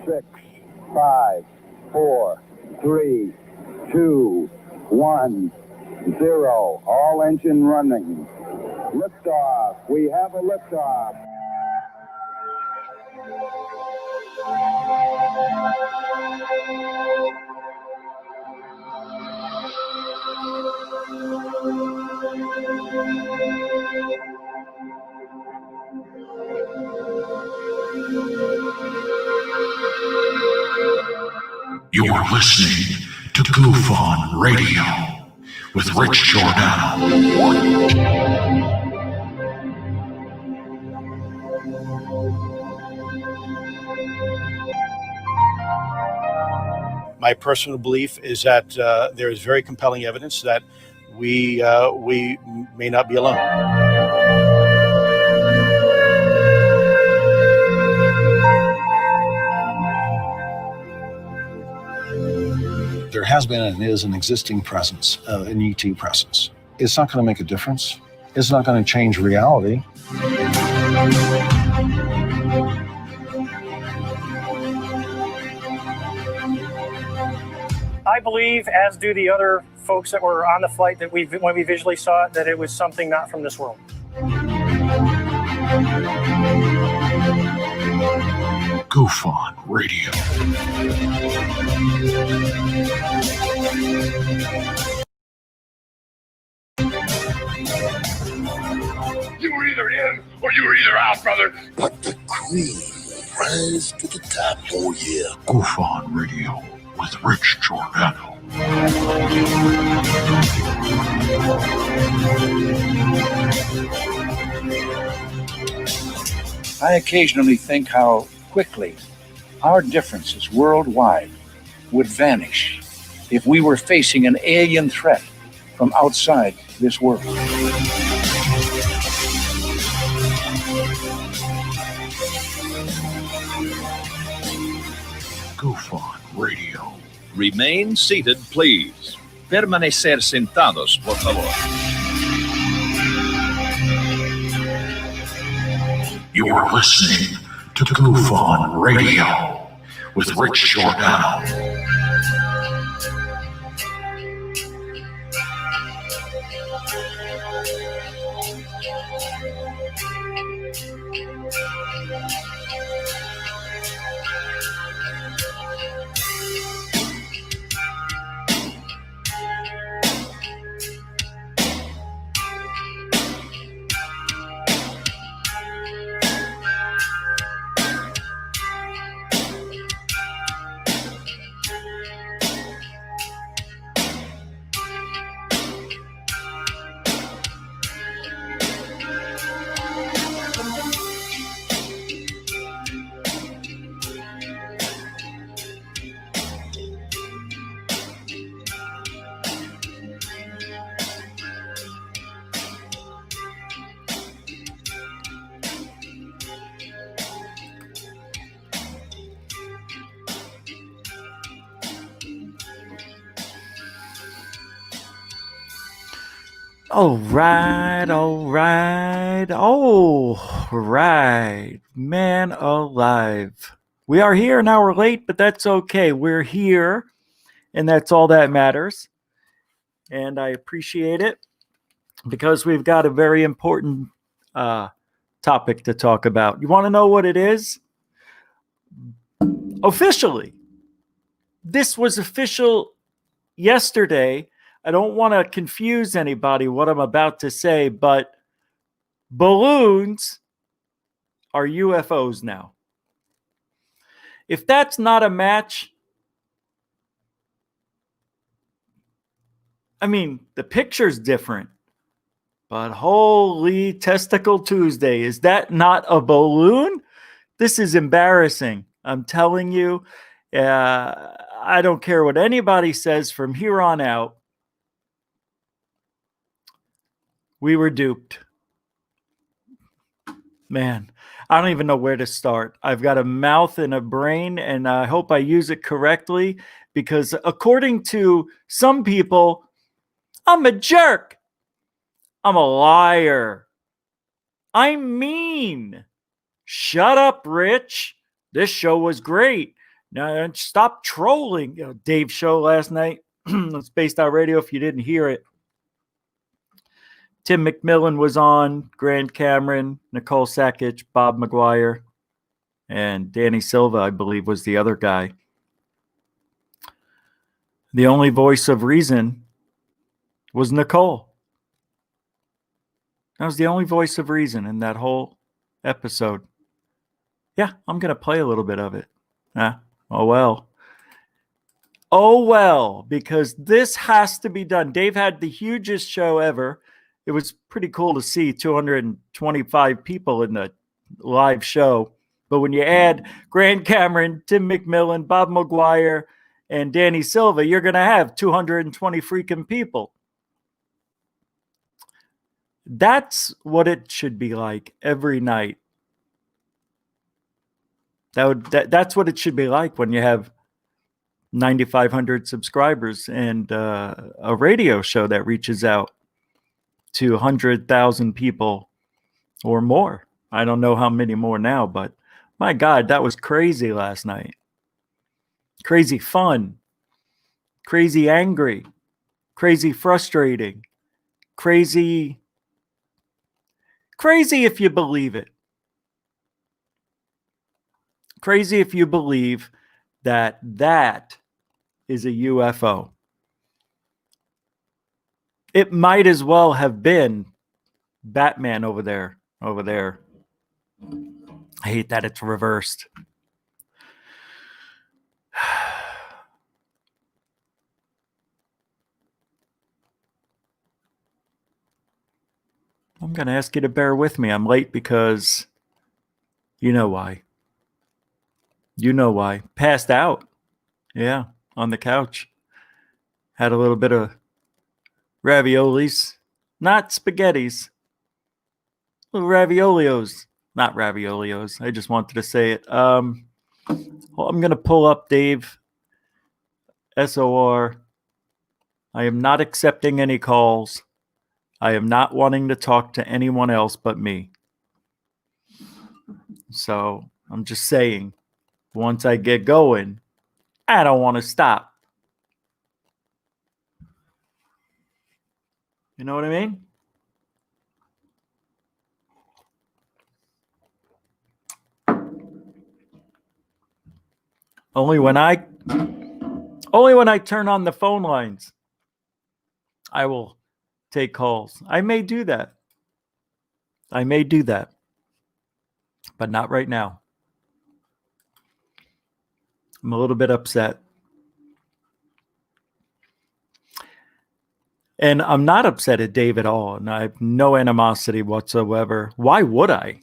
6, 5, 4, 3, 2, 1, 0. All engine running. Liftoff. We have a liftoff. You're listening to Goof On Radio with Rich Giordano. My personal belief is that there is very compelling evidence that we may not be alone. There has been and is an existing presence, an ET presence. It's not going to make a difference. It's not going to change reality. I believe, as do the other folks that were on the flight, that when we visually saw it, that it was something not from this world. Goof On Radio. You were either in or you were either out, brother. But the cream rise to the top. Oh, yeah. Goof On Radio with Rich Giordano. I occasionally think how quickly our differences worldwide would vanish if we were facing an alien threat from outside this world. Goof On Radio. Remain seated, please. Permanecer sentados, por favor. You're listening to Goof On Radio with Rich Giordano. All right, man alive. We are here an hour late, but that's okay. We're here, and that's all that matters. And I appreciate it because we've got a very important topic to talk about. You want to know what it is? Officially, this was official yesterday. I don't want to confuse anybody what I'm about to say, but balloons are UFOs now. If that's not a match, I mean, the picture's different, but holy testicle Tuesday, is that not a balloon? This is embarrassing. I'm telling you, I don't care what anybody says from here on out. We were duped. Man, I don't even know where to start. I've got a mouth and a brain, and I hope I use it correctly because according to some people, I'm a jerk. I'm a liar. I'm mean. Shut up, Rich. This show was great. Now, stop trolling. Dave's show last night. It's Spaced Out Radio. If you didn't hear it, Tim McMillan was on, Grant Cameron, Nicole Sakic, Bob McGuire, and Danny Silva, I believe, was the other guy. The only voice of reason was Nicole. That was the only voice of reason in that whole episode. Yeah, I'm going to play a little bit of it. Oh, well. Oh, well, because this has to be done. Dave had the hugest show ever. It was pretty cool to see 225 people in the live show. But when you add Grant Cameron, Tim McMillan, Bob McGuire, and Danny Silva, you're going to have 220 freaking people. That's what it should be like every night. That's what it should be like when you have 9,500 subscribers and a radio show that reaches out to 100,000 people or more. I don't know how many more now, but my God, that was crazy last night. Crazy fun. Crazy angry. Crazy frustrating. Crazy if you believe it. Crazy if you believe that is a UFO. It might as well have been Batman over there. I hate that it's reversed. I'm going to ask you to bear with me. I'm late because you know why. You know why. Passed out. Yeah, on the couch. Had a little bit of raviolis. Not spaghettis. Little raviolios. Not raviolios. I just wanted to say it. Well, I'm going to pull up Dave. SOR. I am not accepting any calls. I am not wanting to talk to anyone else but me. So I'm just saying, once I get going, I don't want to stop. You know what I mean? Only when I turn on the phone lines, I will take calls. I may do that. But not right now. I'm a little bit upset. And I'm not upset at Dave at all. And I have no animosity whatsoever. Why would I?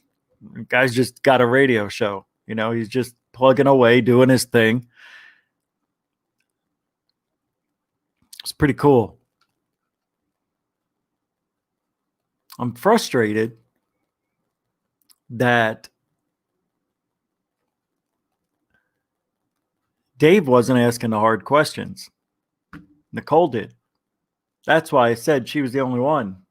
The guy's just got a radio show. You know, he's just plugging away, doing his thing. It's pretty cool. I'm frustrated that Dave wasn't asking the hard questions. Nicole did. That's why I said she was the only one.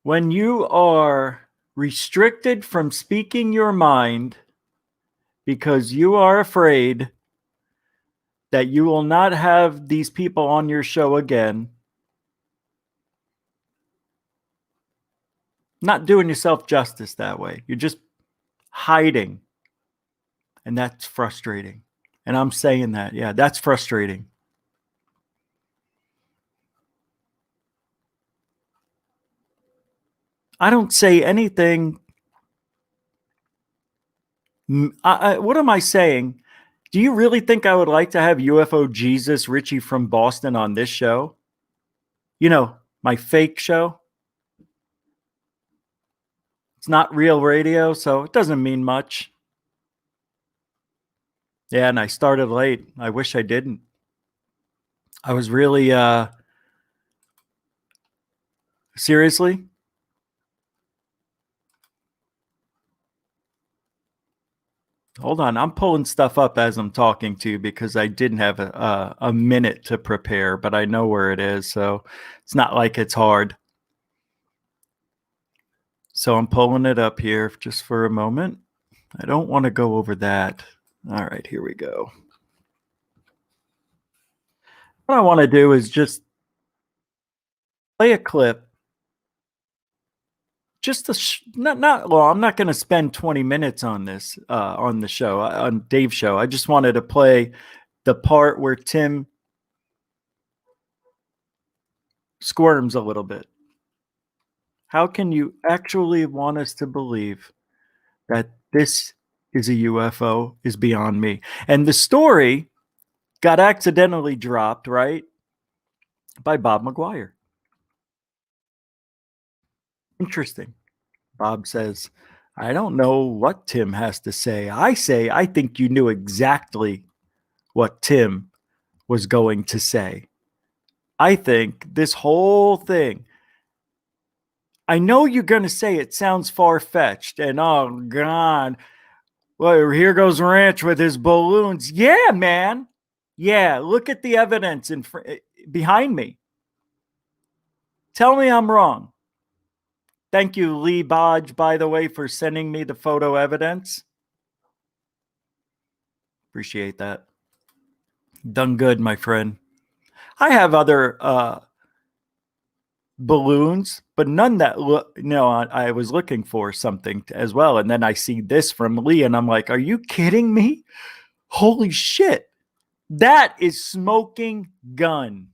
When you are restricted from speaking your mind because you are afraid that you will not have these people on your show again, not doing yourself justice that way. You're just hiding. And that's frustrating. And I'm saying that. Yeah, that's frustrating. I don't say anything. What am I saying? Do you really think I would like to have UFO Jesus Richie from Boston on this show? You know, my fake show. It's not real radio, so it doesn't mean much. Yeah, and I started late. I wish I didn't. I was really, seriously? Hold on. I'm pulling stuff up as I'm talking to you because I didn't have a minute to prepare, but I know where it is, so it's not like it's hard. So I'm pulling it up here just for a moment. I don't want to go over that. All right, here we go. What I want to do is just play a clip. Just well, I'm not going to spend 20 minutes on this on the show, on Dave's show. I just wanted to play the part where Tim squirms a little bit. How can you actually want us to believe that this is a UFO is beyond me? And the story got accidentally dropped, right? By Bob McGuire. Interesting. Bob says, I don't know what Tim has to say. I think you knew exactly what Tim was going to say. I think this whole thing, I know you're going to say it sounds far-fetched and, oh, God, well, here goes Ranch with his balloons. Yeah, man. Yeah, look at the evidence behind me. Tell me I'm wrong. Thank you, Lee Bodge, by the way, for sending me the photo evidence. Appreciate that. Done good, my friend. I have other balloons, but none that I was looking for something as well. And then I see this from Lee, and I'm like, are you kidding me? Holy shit. That is smoking gun.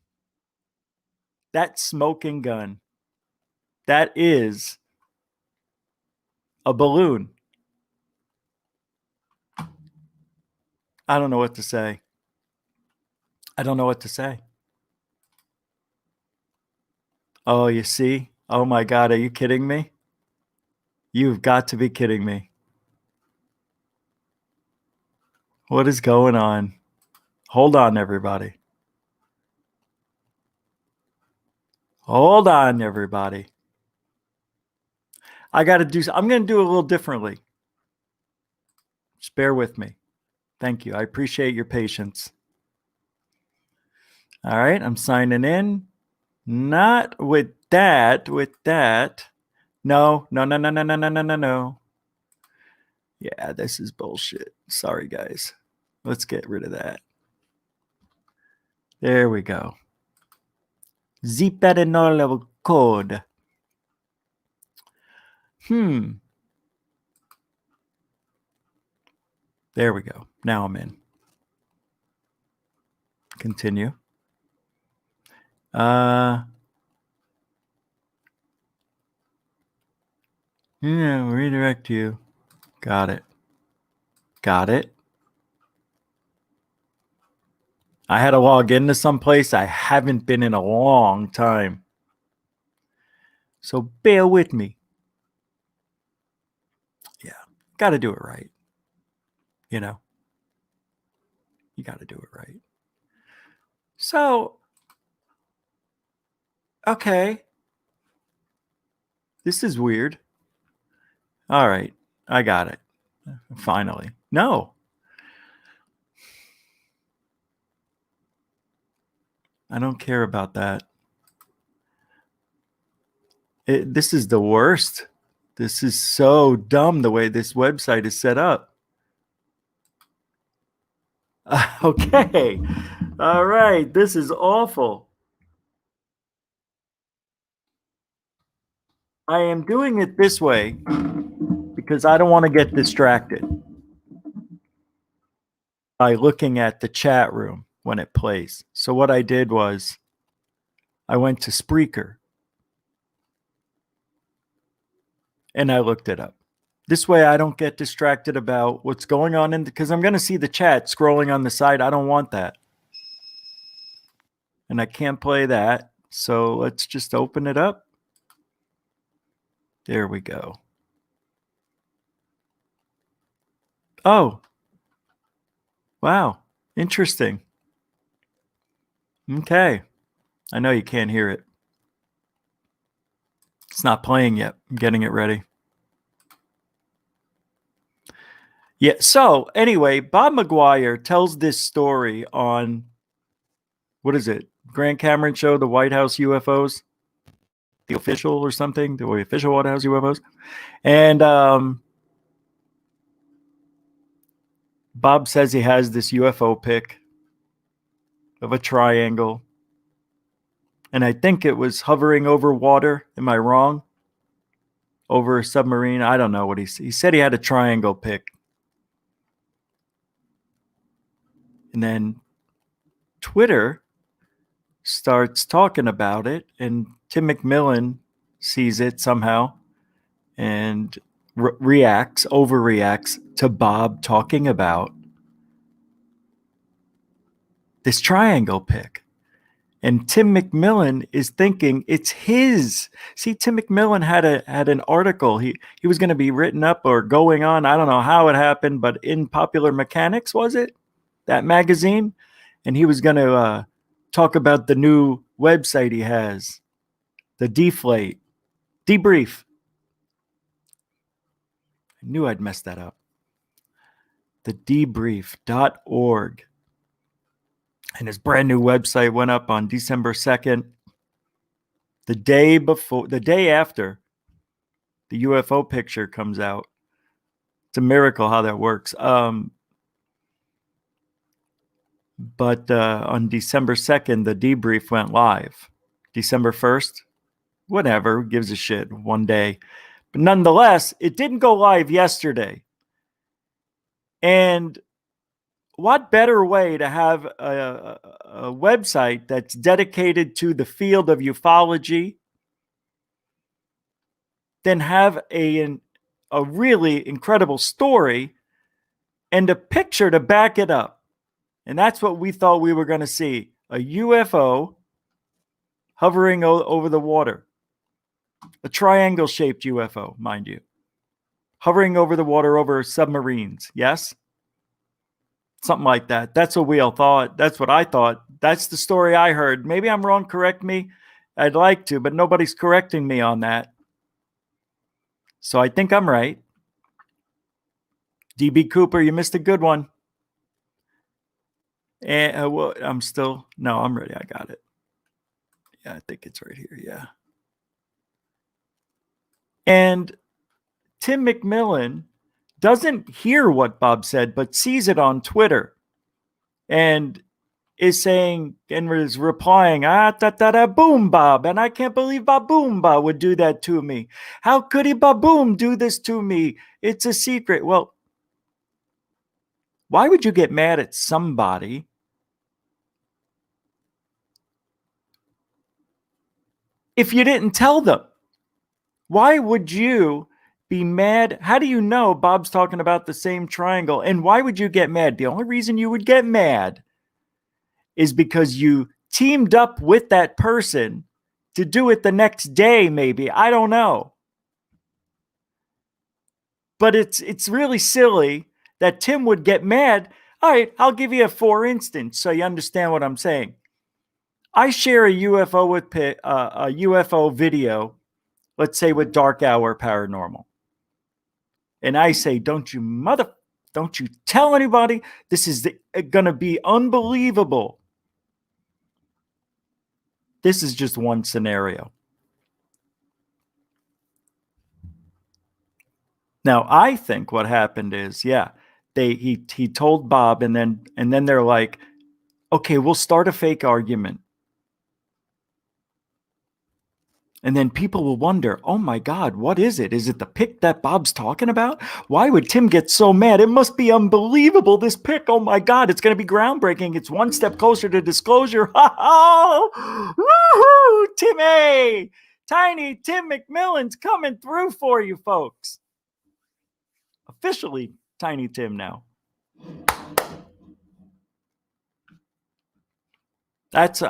That's smoking gun. That is a balloon. I don't know what to say. I don't know what to say. Oh, you see? Oh my God, are you kidding me? You've got to be kidding me. What is going on? Hold on, everybody. Hold on, everybody. I'm going to do a little differently. Just bear with me. Thank you. I appreciate your patience. All right, I'm signing in. Not with that. No. Yeah, this is bullshit. Sorry, guys. Let's get rid of that. There we go. Zip that in all level code. There we go. Now I'm in. Continue. Redirect you. Got it. I had to log into someplace I haven't been in a long time. So bear with me. Yeah. Got to do it right. You know? You got to do it right. So, okay. This is weird. All right. I got it. Finally. No. I don't care about that. This is the worst. This is so dumb the way this website is set up. Okay. All right. This is awful. I am doing it this way because I don't want to get distracted by looking at the chat room when it plays. So what I did was I went to Spreaker and I looked it up. This way I don't get distracted about what's going on because I'm going to see the chat scrolling on the side. I don't want that. And I can't play that. So let's just open it up. There we go. Oh. Wow. Interesting. Okay. I know you can't hear it. It's not playing yet. I'm getting it ready. Yeah. So anyway, Bob McGuire tells this story on, what is it? Grant Cameron show, the White House UFOs, the official or something, the official White House UFOs. And Bob says he has this UFO pic of a triangle. And I think it was hovering over water. Am I wrong? Over a submarine? I don't know what he said. He had a triangle pic. And then Twitter starts talking about it, and Tim McMillan sees it somehow and overreacts to Bob talking about this triangle pic. And Tim McMillan is thinking it's his. See, Tim McMillan had an article. He was going to be written up or going on. I don't know how it happened, but in Popular Mechanics, was it? That magazine? And he was going to talk about the new website he has, the debrief. I knew I'd mess that up. The debrief.org. And his brand new website went up on December 2nd, the day after the UFO picture comes out. It's a miracle how that works. But on December 2nd, the debrief went live. December 1st, whatever, who gives a shit, one day. But nonetheless, it didn't go live yesterday. And what better way to have a website that's dedicated to the field of ufology than have a really incredible story and a picture to back it up? And that's what we thought we were going to see. A UFO hovering over the water. A triangle-shaped UFO, mind you. Hovering over the water over submarines. Yes? Something like that. That's what we all thought. That's what I thought. That's the story I heard. Maybe I'm wrong. Correct me. I'd like to, but nobody's correcting me on that. So I think I'm right. DB Cooper, you missed a good one. And I'm ready. I got it. Yeah, I think it's right here. Yeah. And Tim McMillan doesn't hear what Bob said, but sees it on Twitter and is saying and is replying, boom, Bob. And I can't believe Bob would do that to me. How could he, Boom, do this to me? It's a secret. Well, why would you get mad at somebody if you didn't tell them? Why would you be mad? How do you know Bob's talking about the same triangle? And why would you get mad? The only reason you would get mad is because you teamed up with that person to do it the next day, maybe. I don't know. But it's really silly that Tim would get mad. All right, I'll give you a for instance so you understand what I'm saying. I share a UFO video, let's say with Dark Hour Paranormal. And I say, don't you tell anybody. This is going to be unbelievable. This is just one scenario. Now, I think what happened is, he told Bob, and then they're like, okay, we'll start a fake argument. And then people will wonder, oh my God, what is it? Is it the pic that Bob's talking about? Why would Tim get so mad? It must be unbelievable, this pic. Oh my God, it's going to be groundbreaking. It's one step closer to disclosure. Woohoo! Timmy! Tiny Tim McMillan's coming through for you folks. Officially Tiny Tim now. That's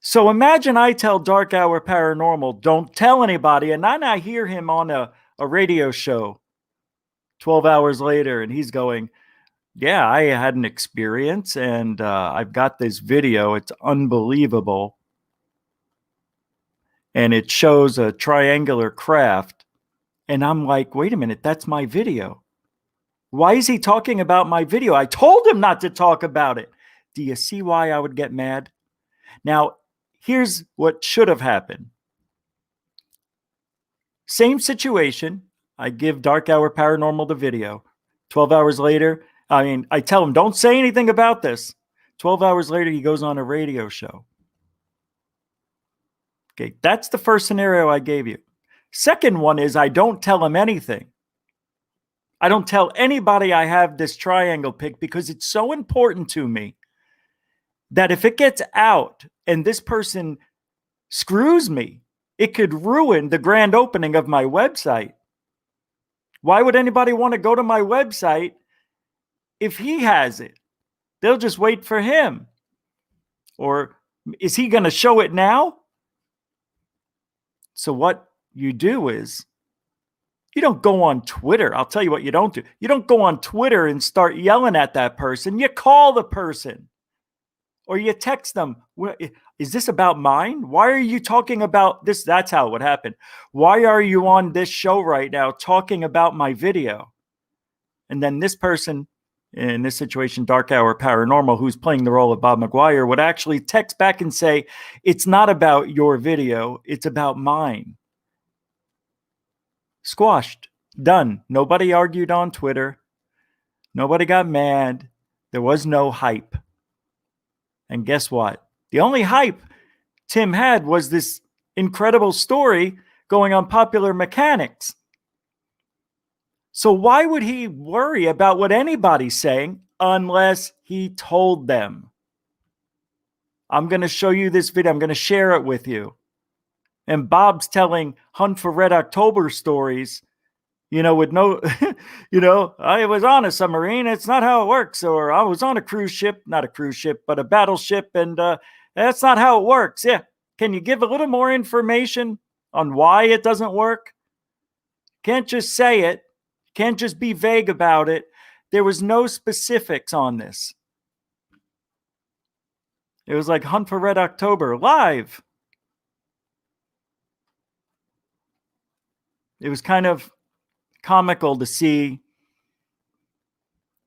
so imagine I tell Dark Hour Paranormal, don't tell anybody, and then I hear him on a radio show 12 hours later, and he's going, yeah, I had an experience, and I've got this video. It's unbelievable. And it shows a triangular craft. And I'm like, wait a minute, that's my video. Why is he talking about my video? I told him not to talk about it. Do you see why I would get mad? Now, here's what should have happened. Same situation. I give Dark Hour Paranormal the video. 12 hours later, I mean, I tell him, don't say anything about this. 12 hours later, he goes on a radio show. Okay, that's the first scenario I gave you. Second one is I don't tell him anything. I don't tell anybody I have this triangle pic because it's so important to me that if it gets out and this person screws me, it could ruin the grand opening of my website. Why would anybody want to go to my website if he has it? They'll just wait for him. Or is he going to show it now? So what you do is you don't go on Twitter. I'll tell you what you don't do. You don't go on Twitter and start yelling at that person. You call the person or you text them. Is this about mine? Why are you talking about this? That's how it would happen. Why are you on this show right now talking about my video? And then this person, in this situation, Dark Hour Paranormal, who's playing the role of Bob McGuire, would actually text back and say, it's not about your video. It's about mine. Squashed. Done. Nobody argued on Twitter. Nobody got mad. There was no hype. And guess what? The only hype Tim had was this incredible story going on Popular Mechanics. So why would he worry about what anybody's saying unless he told them? I'm going to show you this video. I'm going to share it with you. And Bob's telling Hunt for Red October stories, with no, I was on a submarine. It's not how it works. Or I was on a cruise ship, not a cruise ship, but a battleship. And that's not how it works. Yeah. Can you give a little more information on why it doesn't work? Can't just say it. Can't just be vague about it. There was no specifics on this. It was like Hunt for Red October live. It was kind of comical to see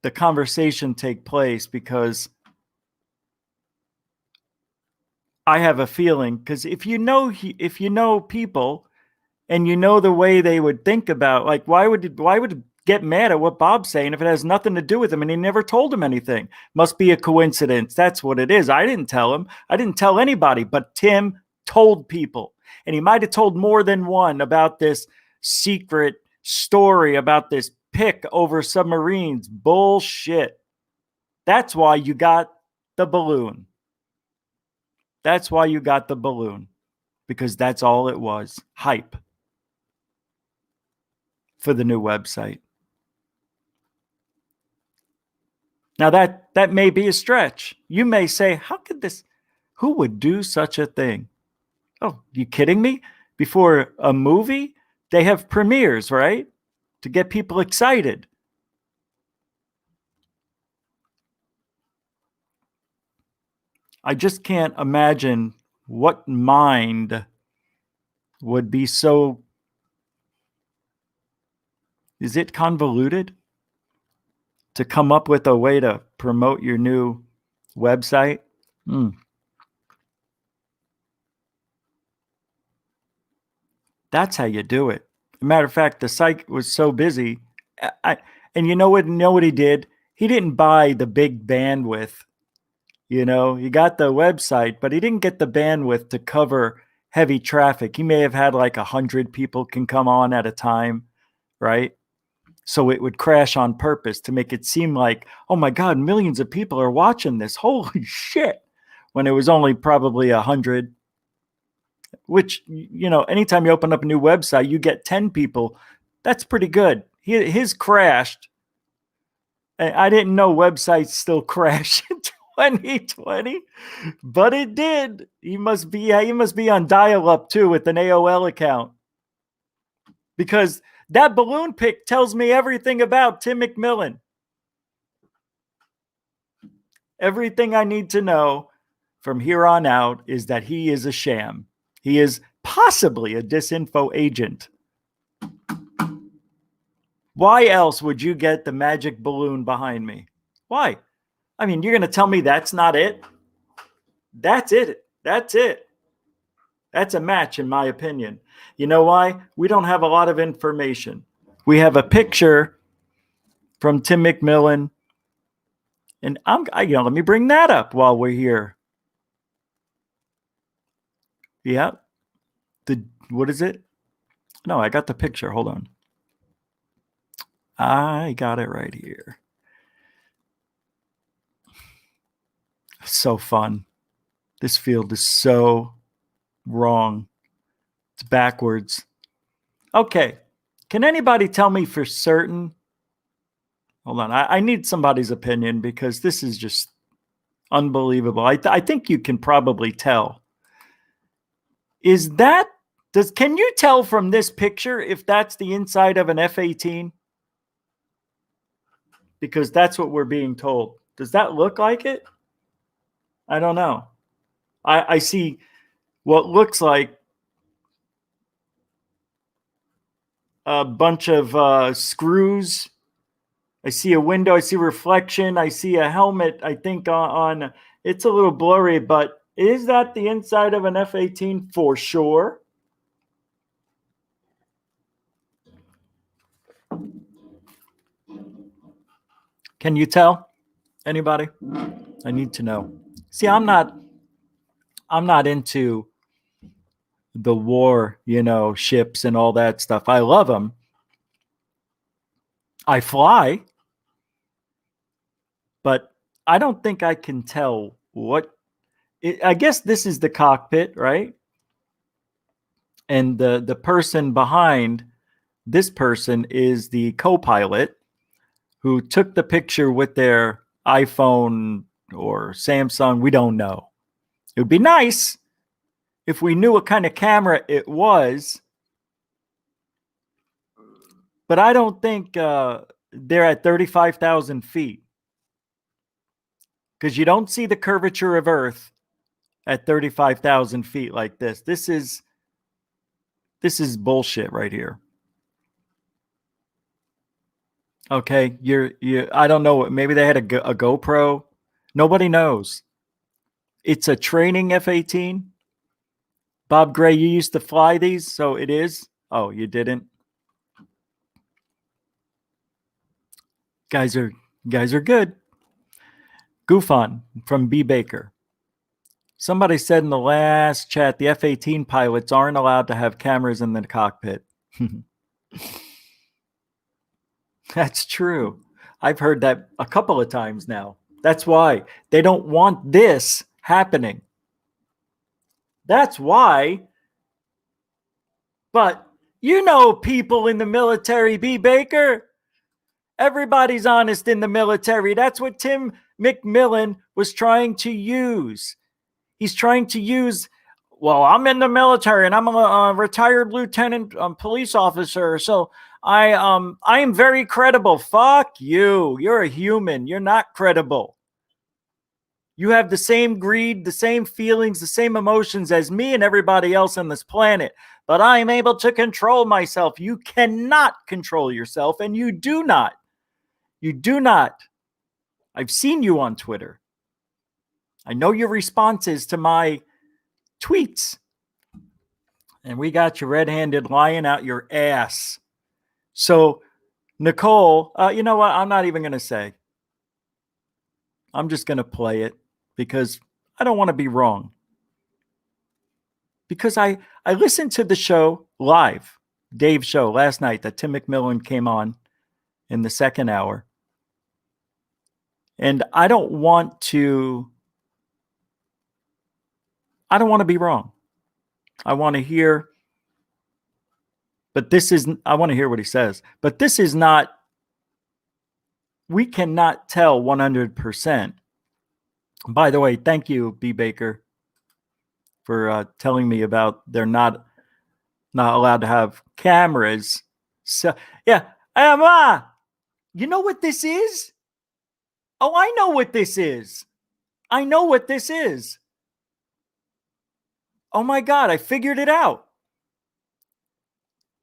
the conversation take place because I have a feeling, because if you know people and you know the way they would think about, like, why would it get mad at what Bob's saying if it has nothing to do with him and he never told him anything? Must be a coincidence. That's what it is. I didn't tell him. I didn't tell anybody, but Tim told people. And he might have told more than one about this secret story about this pick over submarines. Bullshit. That's why you got the balloon. That's why you got the balloon. Because that's all it was. Hype. For the new website. Now that may be a stretch. You may say, who would do such a thing? Oh, you kidding me? Before a movie, they have premieres, right? To get people excited. I just can't imagine what mind would be so... Is it convoluted to come up with a way to promote your new website? That's how you do it. As a matter of fact, the site was so busy. And you know what he did? He didn't buy the big bandwidth. He got the website, but he didn't get the bandwidth to cover heavy traffic. He may have had like 100 people can come on at a time, right? So it would crash on purpose to make it seem like, oh my God, millions of people are watching this. Holy shit. When it was only probably 100. Which, anytime you open up a new website, you get 10 people. That's pretty good. His crashed. I didn't know websites still crash in 2020, but it did. He must be on dial-up too with an AOL account. Because that balloon pic tells me everything about Tim McMillan. Everything I need to know from here on out is that he is a sham. He is possibly a disinfo agent. Why else would you get the magic balloon behind me? Why? I mean, you're going to tell me that's not it? That's it. That's it. That's a match, in my opinion. You know why? We don't have a lot of information. We have a picture from Tim McMillan And let me bring that up while we're here. Yeah. What is it? No, I got the picture. Hold on. I got it right here. So fun. This field is so wrong. It's backwards. Okay. Can anybody tell me for certain? Hold on. I need somebody's opinion because this is just unbelievable. I think you can probably tell. Can you tell from this picture if that's the inside of an F-18? Because that's what we're being told. Does that look like it? I don't know. I see what looks like a bunch of screws. I see a window. I see reflection. I see a helmet, I think, on it's a little blurry, but is that the inside of an F-18? For sure. Can you tell? Anybody? I need to know. See, I'm not into the war, ships and all that stuff. I love them. I fly, but I don't think I can tell I guess this is the cockpit, right? And the person behind this person is the co-pilot who took the picture with their iPhone or Samsung. We don't know. It would be nice if we knew what kind of camera it was, but I don't think they're at 35,000 feet because you don't see the curvature of Earth at 35,000 feet like this. This is bullshit right here. Okay, I don't know. Maybe they had a GoPro. Nobody knows. It's a training F-18. Bob Gray, you used to fly these, so it is. Oh, you didn't. Guys are good. Goofon from B. Baker. Somebody said in the last chat the F-18 pilots aren't allowed to have cameras in the cockpit. That's true. I've heard that a couple of times now. That's why they don't want this happening. That's why. But people in the military, B. Baker. Everybody's honest in the military. That's what Tim McMillan was trying to use. He's trying to use, well, I'm in the military and I'm a retired lieutenant police officer, so I am very credible. Fuck you. You're a human. You're not credible. You have the same greed, the same feelings, the same emotions as me and everybody else on this planet. But I am able to control myself. You cannot control yourself, and you do not. You do not. I've seen you on Twitter. I know your responses to my tweets. And we got you red-handed lying out your ass. So, Nicole, you know what? I'm not even going to say. I'm just going to play it because I don't want to be wrong. Because I listened to the show live, Dave's show last night that Tim McMillan came on in the second hour. And I don't want to be wrong. I want to hear, I want to hear what he says. But this is not, we cannot tell 100%. By the way, thank you, B. Baker, for telling me about they're not allowed to have cameras. So, yeah. You know what this is? Oh, I know what this is. I know what this is. Oh my God, I figured it out.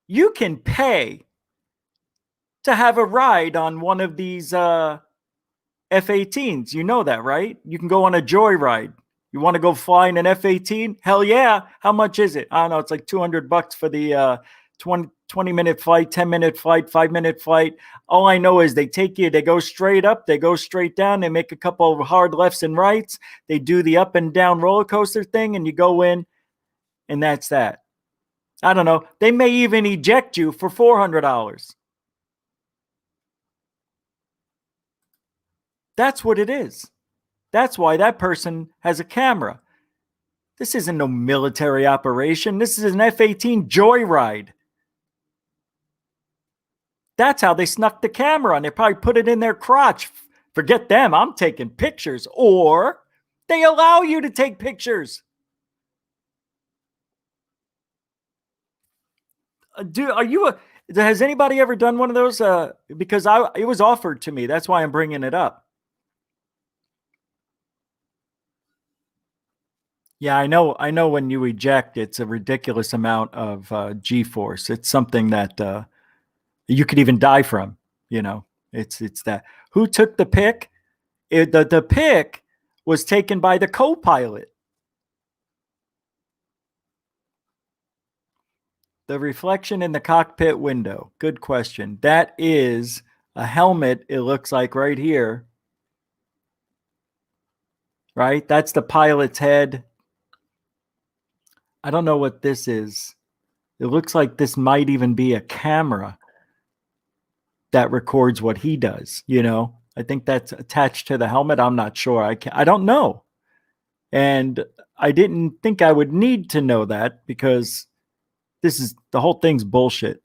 You can pay to have a ride on one of these F-18s. You know that, right? You can go on a joyride. You want to go fly in an F-18? Hell yeah. How much is it? I don't know. It's like $200 for the 20-minute flight, 10-minute flight, 5-minute flight. All I know is they take you, they go straight up, they go straight down, they make a couple of hard lefts and rights, they do the up and down roller coaster thing, and you go in, and that's that. I don't know. They may even eject you for $400. That's what it is. That's why that person has a camera. This isn't no military operation. This is an F-18 joyride. That's how they snuck the camera on. They probably put it in their crotch. Forget them. I'm taking pictures. Or they allow you to take pictures. Has anybody ever done one of those? Because it was offered to me. That's why I'm bringing it up. Yeah, I know when you eject, it's a ridiculous amount of G-force. It's something that you could even die from, It's that. Who took the pic? The pic was taken by the co-pilot. The reflection in the cockpit window. Good question. That is a helmet, it looks like right here. Right? That's the pilot's head. I don't know what this is. It looks like this might even be a camera that records what he does, I think that's attached to the helmet. I'm not sure. I don't know. And I didn't think I would need to know that because the whole thing's bullshit.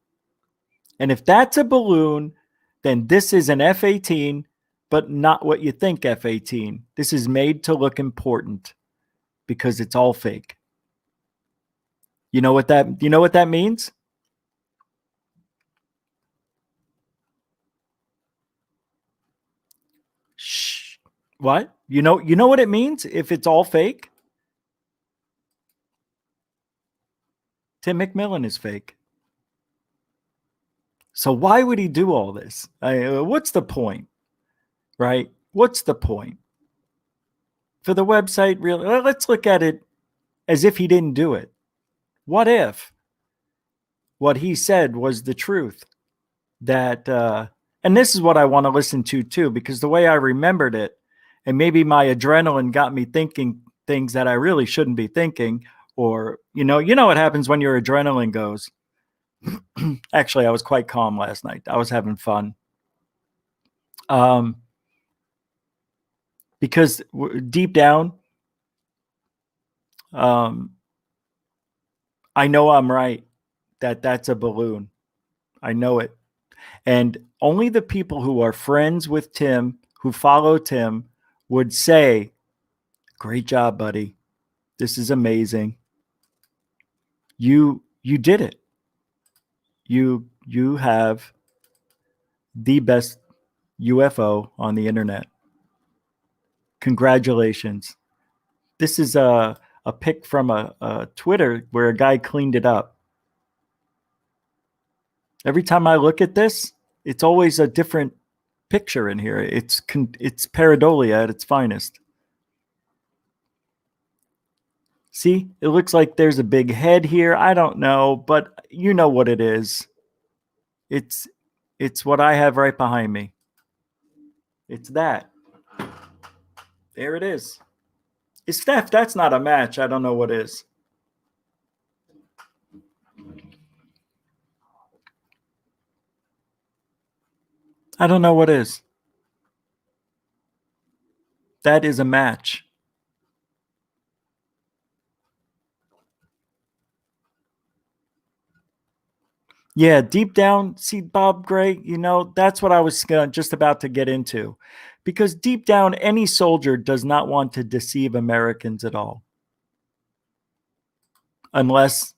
And if that's a balloon, then this is an F-18, but not what you think F-18. This is made to look important because it's all fake. You know what that means? Shh. What? You know what it means if it's all fake? Tim McMillan is fake. So why would he do all this? What's the point? Right? What's the point? For the website, really, let's look at it as if he didn't do it. What if what he said was the truth? That, and this is what I want to listen to too, because the way I remembered it, and maybe my adrenaline got me thinking things that I really shouldn't be thinking, or, you know what happens when your adrenaline goes. Actually, I was quite calm last night. I was having fun. Because deep down, I know I'm right, that's a balloon. I know it. And only the people who are friends with Tim, who follow Tim, would say, great job, buddy. This is amazing. You did it. You have the best UFO on the internet. Congratulations. This is a pic from a Twitter where a guy cleaned it up. Every time I look at this, it's always a different picture in here. It's pareidolia at its finest. See, it looks like there's a big head here. I don't know, but you know what it is. It's what I have right behind me. It's that. There it is. If that's not a match, I don't know what is. I don't know what is. That is a match. Yeah, deep down, see, Bob Gray, that's what I was just about to get into. Because deep down, any soldier does not want to deceive Americans at all. Unless,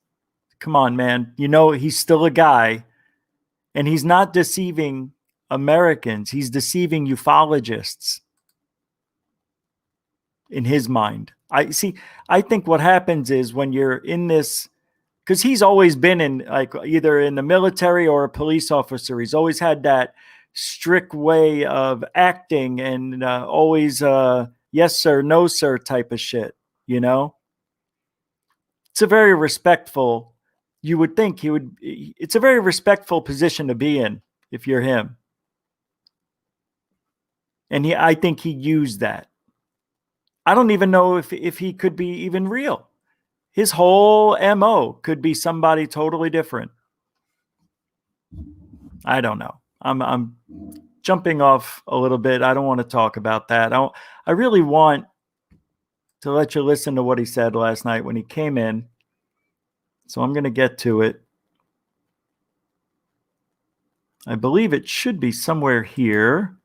come on, man, he's still a guy. And he's not deceiving Americans. He's deceiving ufologists in his mind. I think what happens is when you're in this, because he's always been in either in the military or a police officer. He's always had that strict way of acting and always yes, sir, no, sir type of shit, It's a very respectful you would think it's a very respectful position to be in if you're him. And I think he used that. I don't even know if he could be even real. His whole MO could be somebody totally different. I don't know. I'm jumping off a little bit. I don't want to talk about that. I really want to let you listen to what he said last night when he came in. So I'm going to get to it. I believe it should be somewhere here.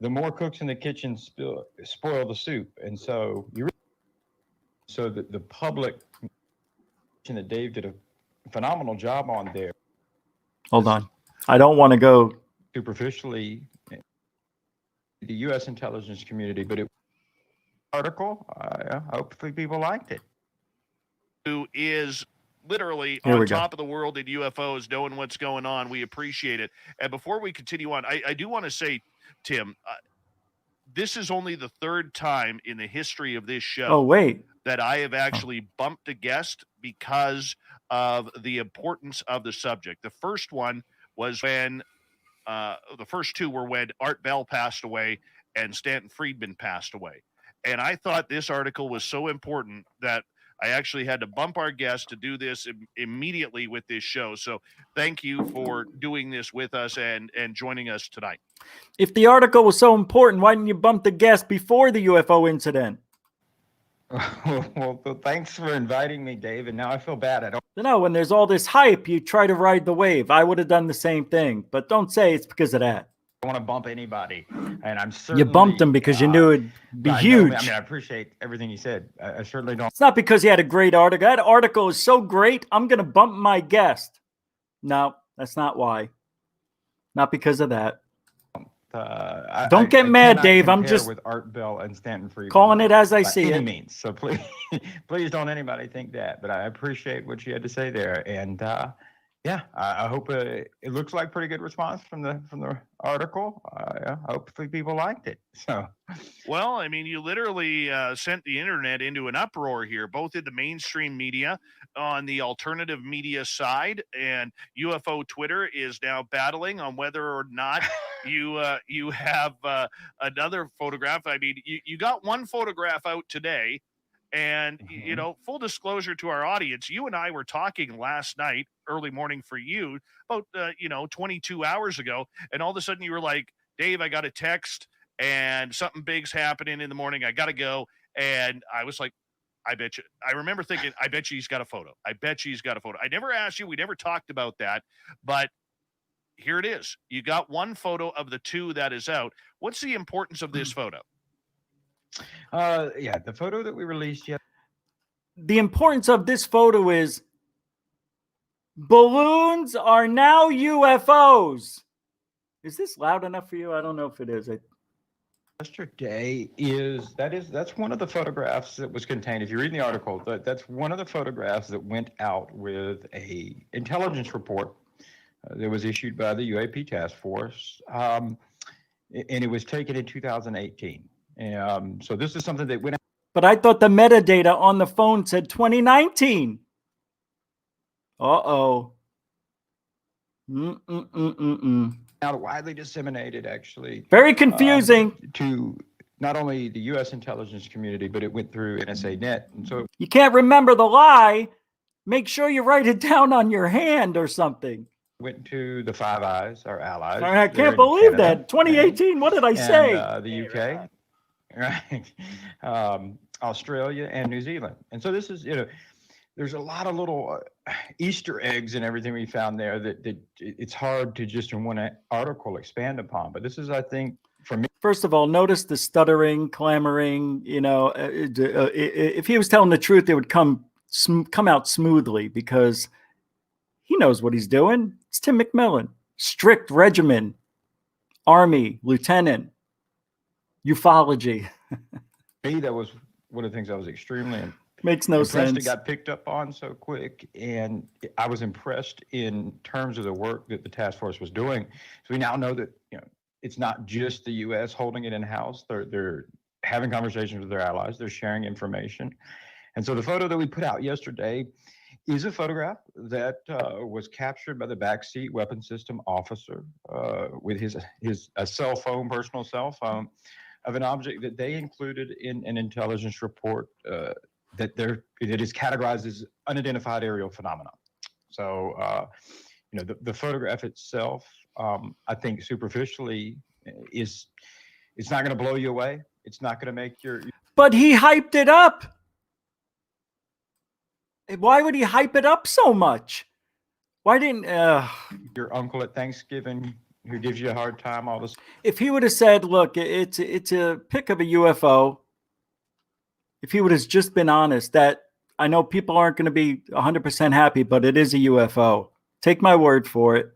The more cooks in the kitchen spoil the soup, and so that the public, and that Dave did a phenomenal job on there. Hold on, I don't want to go superficially the U.S. intelligence community, but it article. Hopefully, people liked it. Who is literally Here on we go. top of the world in UFOs, knowing what's going on. We appreciate it. And before we continue on, I do want to say, Tim, this is only the third time in the history of this show Oh, wait. that I have actually bumped a guest because of the importance of the subject. The first one was when the first two were when Art Bell passed away and Stanton Friedman passed away. And I thought this article was so important that I actually had to bump our guest to do this immediately with this show. So thank you for doing this with us and joining us tonight. If the article was so important, why didn't you bump the guest before the UFO incident? Well, thanks for inviting me, Dave. And now I feel bad. I don't No, when there's all this hype, you try to ride the wave. I would have done the same thing, but don't say it's because of that. want to bump anybody, and I'm certainly You bumped him because you knew it'd be huge. I appreciate everything you said. I certainly don't. It's not because he had a great article. That article is so great, I'm going to bump my guest. No, that's not why. Not because of that. Don't get mad, Dave. I'm just with Art Bell and Stanton Friedman calling it as I see any it. Means. So please, please don't anybody think that. But I appreciate what you had to say there, and yeah, I hope it looks like pretty good response from the article. Hopefully people liked it. So, well, I mean, you literally sent the internet into an uproar here, both in the mainstream media, on the alternative media side, and UFO Twitter is now battling on whether or not you have another photograph. I mean, you got one photograph out today. And, you know, full disclosure to our audience, you and I were talking last night, early morning for you, about, 22 hours ago. And all of a sudden you were like, Dave, I got a text and something big's happening in the morning. I got to go. And I was like, I bet you. I remember thinking, I bet you he's got a photo. I bet you he's got a photo. I never asked you. We never talked about that. But here it is. You got one photo of the two that is out. What's the importance of this photo? Yeah, the photo that we released yesterday. The importance of this photo is balloons are now UFOs. Is this loud enough for you? I don't know if it is. Yesterday that's one of the photographs that was contained. If you read the article, that's one of the photographs that went out with a intelligence report that was issued by the UAP task force, and it was taken in 2018. So this is something that went out. But I thought the metadata on the phone said 2019. Uh-oh. Out widely disseminated, actually. Very confusing. To not only the U.S. intelligence community, but it went through NSA Net. And so you can't remember the lie. Make sure you write it down on your hand or something. Went to the Five Eyes, our allies. I can't believe that. 2018, what did I say? The UK. Right, Australia and New Zealand, and so this is, there's a lot of little Easter eggs and everything we found there that it's hard to just in one article expand upon. But this is, I think, for me. First of all, notice the stuttering, clamoring. If he was telling the truth, it would come out smoothly because he knows what he's doing. It's Tim McMillan, strict regimen, Army lieutenant. Ufology. Me, that was one of the things I was extremely makes no sense. It got picked up on so quick, and I was impressed in terms of the work that the task force was doing. So we now know that it's not just the U.S. holding it in house. They're having conversations with their allies. They're sharing information, and so the photo that we put out yesterday is a photograph that was captured by the backseat weapon system officer with his cell phone, personal cell phone, of an object that they included in an intelligence report that is categorized as unidentified aerial phenomena. So, the photograph itself, I think superficially it's not going to blow you away. It's not going to make your. But he hyped it up. Why would he hype it up so much? Why didn't your uncle at Thanksgiving who gives you a hard time all this? If he would have said, "Look, it's a pic of a UFO," if he would have just been honest, that I know people aren't going to be 100% happy, but it is a UFO. Take my word for it.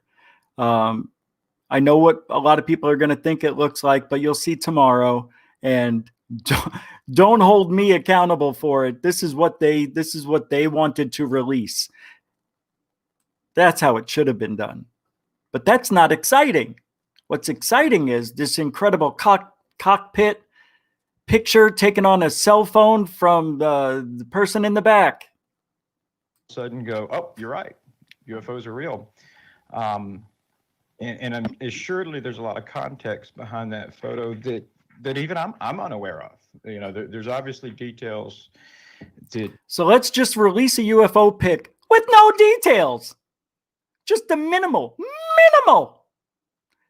I know what a lot of people are going to think it looks like, but you'll see tomorrow. And don't hold me accountable for it. This is what they wanted to release. That's how it should have been done. But that's not exciting. What's exciting is this incredible cockpit picture taken on a cell phone from the person in the back. Sudden go, oh, you're right. UFOs are real. And assuredly, there's a lot of context behind that photo that even I'm unaware of. There's obviously details. So let's just release a UFO pic with no details. Just the minimal.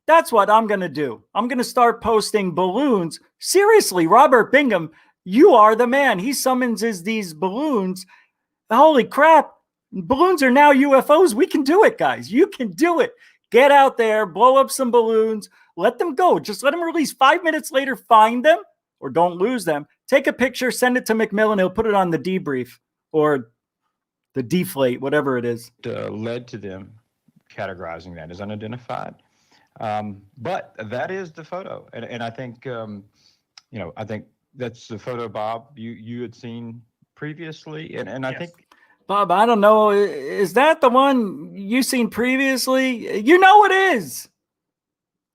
That's what I'm going to do. I'm going to start posting balloons. Seriously, Robert Bingham, you are the man. He summons these balloons. Holy crap. Balloons are now UFOs. We can do it, guys. You can do it. Get out there, blow up some balloons, let them go. Just let them release. 5 minutes later, find them or don't lose them. Take a picture, send it to McMillan. He'll put it on the debrief or the deflate, whatever it is. Led to them categorizing that as unidentified. But that is the photo. And I think, I think that's the photo, Bob, you had seen previously. And I Yes. think, Bob, I don't know. Is that the one you seen previously? You know it is.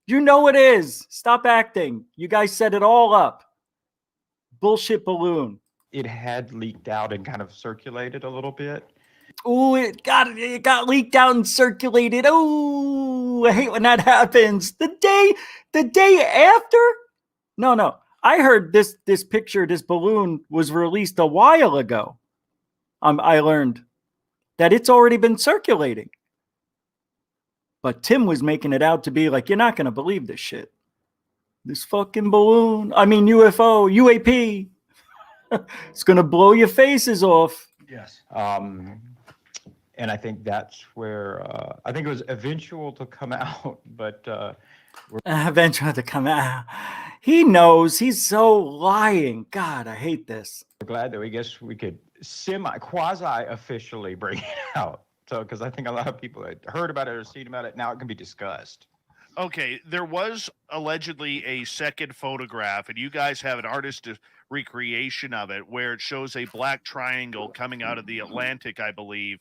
You know it is. Stop acting. You guys set it all up. Bullshit balloon. it had leaked out and kind of circulated a little bit. Oh, it got leaked out and circulated. Oh, I hate when that happens. The day after? No. I heard this picture, this balloon was released a while ago. I learned that it's already been circulating. But Tim was making it out to be like, you're not going to believe this shit. This fucking balloon, UFO, UAP. It's going to blow your faces off. Yes. And I think that's where, I think it was eventual to come out, but... eventual to come out. He knows. He's so lying. God, I hate this. We're glad that we could quasi-officially bring it out. So, because I think a lot of people had heard about it or seen about it, now it can be discussed. Okay, there was allegedly a second photograph, and you guys have an artist recreation of it where it shows a black triangle coming out of the Atlantic, I believe.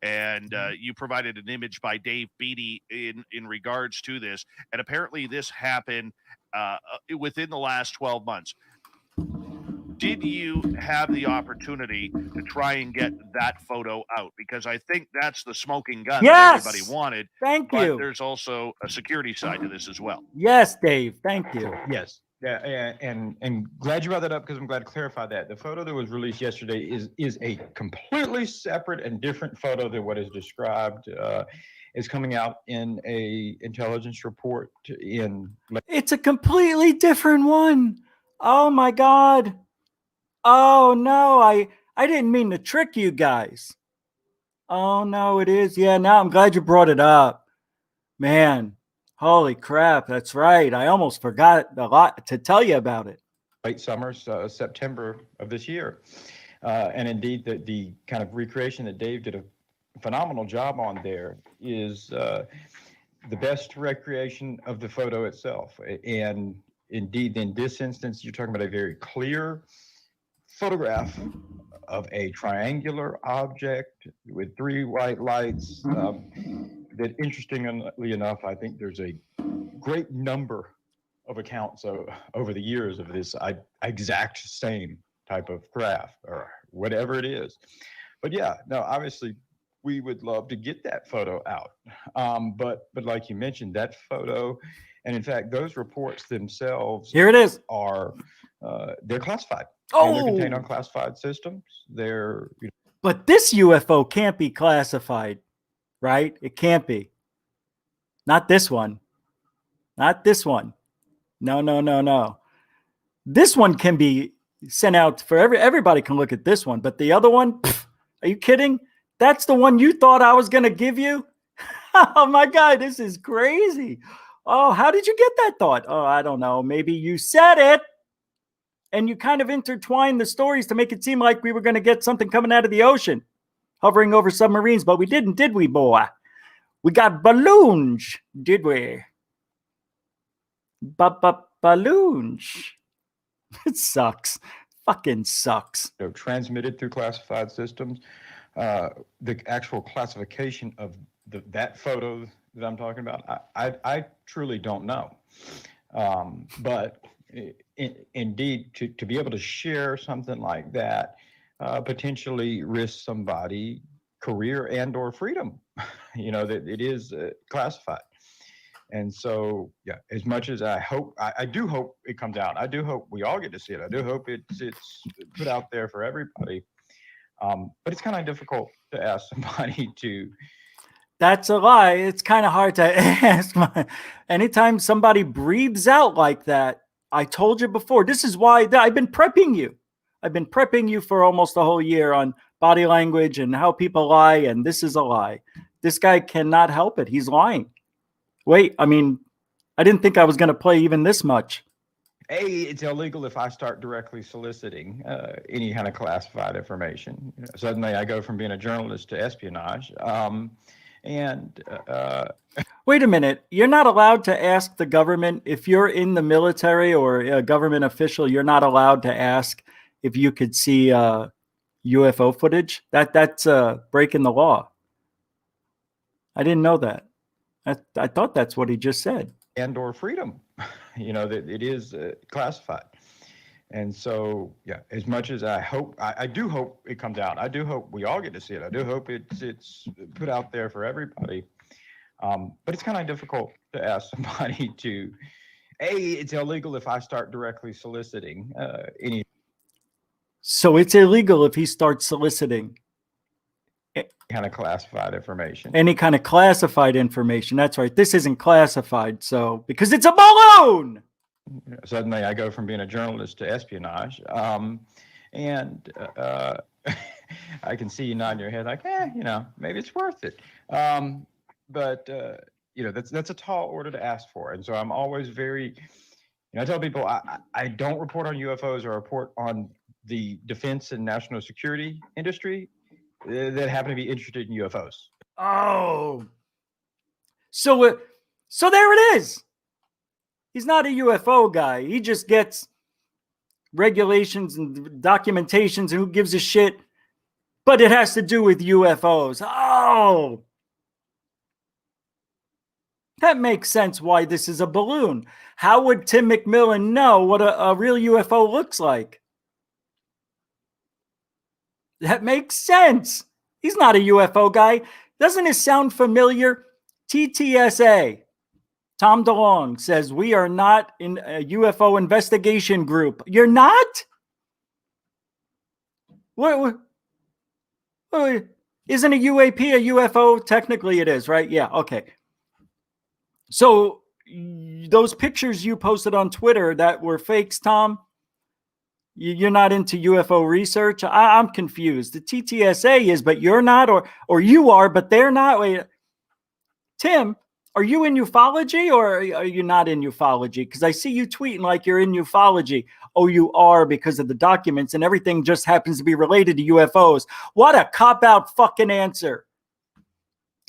And you provided an image by Dave Beatty in regards to this. And apparently this happened within the last 12 months. Did you have the opportunity to try and get that photo out? Because I think that's the smoking gun that everybody wanted. Thank you. But there's also a security side to this as well. Yes, Dave. Thank you. Yes. Yeah, and glad you brought that up because I'm glad to clarify that. The photo that was released yesterday is a completely separate and different photo than what is described. Is coming out in a intelligence report It's a completely different one. Oh my God. Oh no, I didn't mean to trick you guys. Oh no, it is. Yeah, now I'm glad you brought it up. Man, holy crap, that's right. I almost forgot a lot to tell you about it. Late summer, September of this year. And indeed, the kind of recreation that Dave did a phenomenal job on there is the best recreation of the photo itself. And indeed, in this instance, you're talking about a very clear photograph of a triangular object with 3 white lights. That interestingly enough, I think there's a great number of accounts over the years of this exact same type of craft or whatever it is. But yeah, no, obviously we would love to get that photo out. But like you mentioned, that photo, and in fact, those reports themselves Here it is. are they're classified. And they're contained on Oh, classified systems. They're but this UFO can't be classified, right? It can't be. Not this one. Not this one. No, no, no, no. This one can be sent out for everybody can look at this one, but the other one, pff, are you kidding? That's the one you thought I was going to give you? Oh my God, this is crazy. Oh, how did you get that thought? Oh, I don't know. Maybe you said it and you kind of intertwined the stories to make it seem like we were going to get something coming out of the ocean, hovering over submarines, but we didn't, did we, boy? We got balloons, did we? Balloons. It sucks. Fucking sucks. transmitted through classified systems. The actual classification of that photo that I'm talking about, I truly don't know. But indeed, to be able to share something like that potentially risk somebody career and or freedom. That it is classified. And so, yeah, as much as I do hope it comes out. I do hope we all get to see it. I do hope it's put out there for everybody. But it's kind of difficult to ask somebody to. That's a lie. It's kind of hard to ask. Anytime somebody breathes out like that, I told you before, this is why I've been prepping you. I've been prepping you for almost a whole year on body language and how people lie. And this is a lie. This guy cannot help it. He's lying. Wait, I mean, I didn't think I was going to play even this much. It's illegal if I start directly soliciting any kind of classified information. Suddenly I go from being a journalist to espionage. Wait a minute. You're not allowed to ask the government if you're in the military or a government official. You're not allowed to ask if you could see UFO footage. That's breaking the law. I didn't know that. I thought that's what he just said. And or freedom, that it is classified. And so, yeah, as much as I do hope it comes out. I do hope we all get to see it. I do hope it's put out there for everybody. But it's kind of difficult to ask somebody to, it's illegal if I start directly soliciting any. So it's illegal if he starts soliciting kind of classified information. Any kind of classified information. That's right. This isn't classified. So, because it's a balloon. Suddenly I go from being a journalist to espionage. I can see you nodding your head like, maybe it's worth it. But that's a tall order to ask for. And so I'm always very, I tell people I don't report on UFOs or report on the defense and national security industry that happen to be interested in UFOs. Oh, so there it is. He's not a UFO guy. He just gets regulations and documentations and who gives a shit, but it has to do with UFOs. Oh, that makes sense why this is a balloon. How would Tim McMillan know what a real UFO looks like? That makes sense. He's not a UFO guy. Doesn't it sound familiar? TTSA. Tom DeLonge says, we are not in a UFO investigation group. You're not? What? Isn't a UAP a UFO? Technically it is, right? Yeah, okay. So those pictures you posted on Twitter that were fakes, Tom, you're not into UFO research? I'm confused. The TTSA is, but you're not, or you are, but they're not. Wait, Tim, are you in ufology or are you not in ufology? Because I see you tweeting like you're in ufology. Oh, you are because of the documents and everything just happens to be related to UFOs. What a cop-out fucking answer.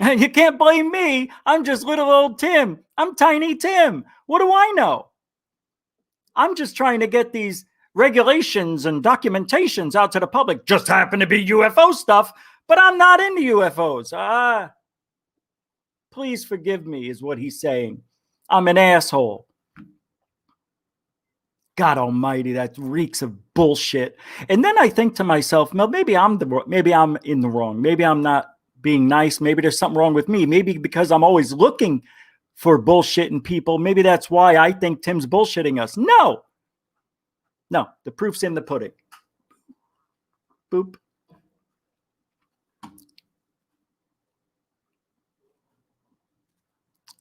You can't blame me. I'm just little old Tim. I'm tiny Tim. What do I know? I'm just trying to get these regulations and documentations out to the public. Just happen to be UFO stuff, but I'm not into UFOs. Please forgive me is what he's saying. I'm an asshole. God almighty, that reeks of bullshit. And then I think to myself, well, maybe I'm in the wrong. Maybe I'm not being nice. Maybe there's something wrong with me. Maybe because I'm always looking for bullshit in people. Maybe that's why I think Tim's bullshitting us. No, the proof's in the pudding. Boop.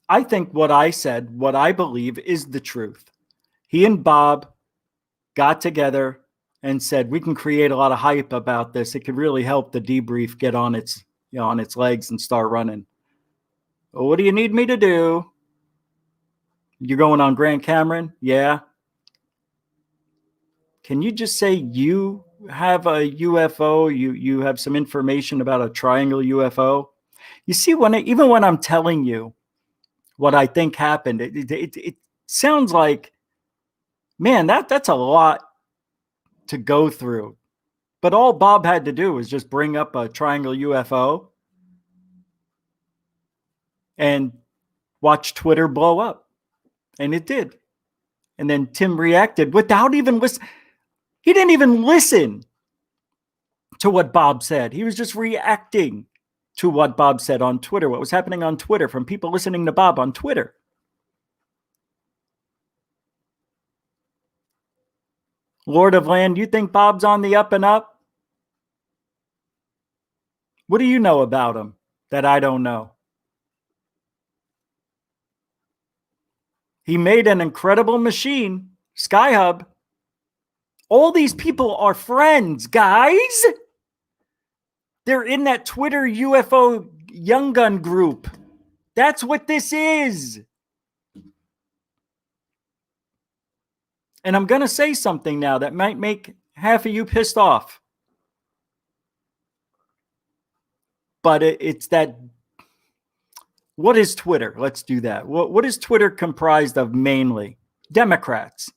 I think what I said, what I believe is the truth. He and Bob got together and said, we can create a lot of hype about this. It could really help the debrief get on its, on its legs and start running. Well, what do you need me to do? You're going on Grant Cameron? Yeah. Can you just say you have a UFO? You have some information about a triangle UFO? You see, even when I'm telling you what I think happened, it sounds like, man, that's a lot to go through. But all Bob had to do was just bring up a triangle UFO and watch Twitter blow up. And it did. And then Tim reacted without even listening. He didn't even listen to what Bob said. He was just reacting to what Bob said on Twitter, what was happening on Twitter from people listening to Bob on Twitter. Lord of Land, you think Bob's on the up and up? What do you know about him that I don't know? He made an incredible machine, Skyhub. All these people are friends, guys. They're in that Twitter UFO Young Gun group. That's what this is. And I'm going to say something now that might make half of you pissed off. But it's that, what is Twitter? Let's do that. What is Twitter comprised of mainly? Democrats.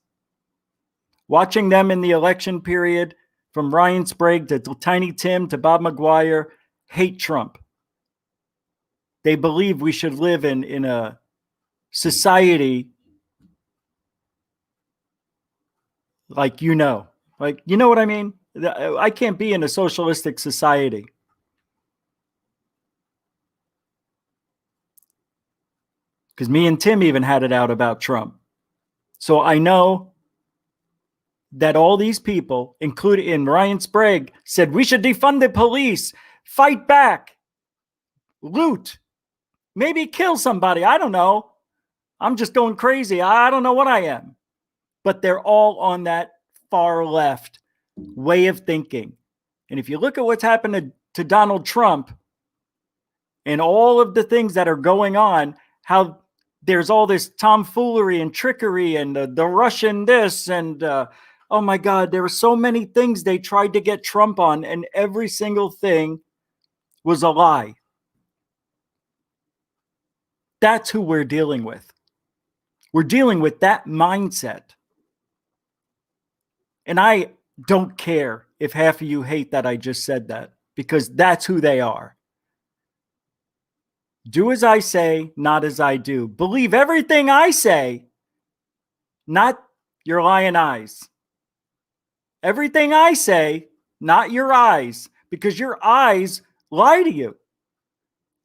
Watching them in the election period, from Ryan Sprague to Tiny Tim to Bob McGuire, hate Trump. They believe we should live in a society like, you know what I mean? I can't be in a socialistic society. Because me and Tim even had it out about Trump. So I know that all these people, including Ryan Sprague, said we should defund the police, fight back, loot, maybe kill somebody. I don't know. I'm just going crazy. I don't know what I am. But they're all on that far left way of thinking. And if you look at what's happened to Donald Trump and all of the things that are going on, how there's all this tomfoolery and trickery and the Russian this and oh my God, there were so many things they tried to get Trump on, and every single thing was a lie. That's who we're dealing with. We're dealing with that mindset. And I don't care if half of you hate that I just said that, because that's who they are. Do as I say, not as I do. Believe everything I say, not your lying eyes. Everything I say, not your eyes, because your eyes lie to you.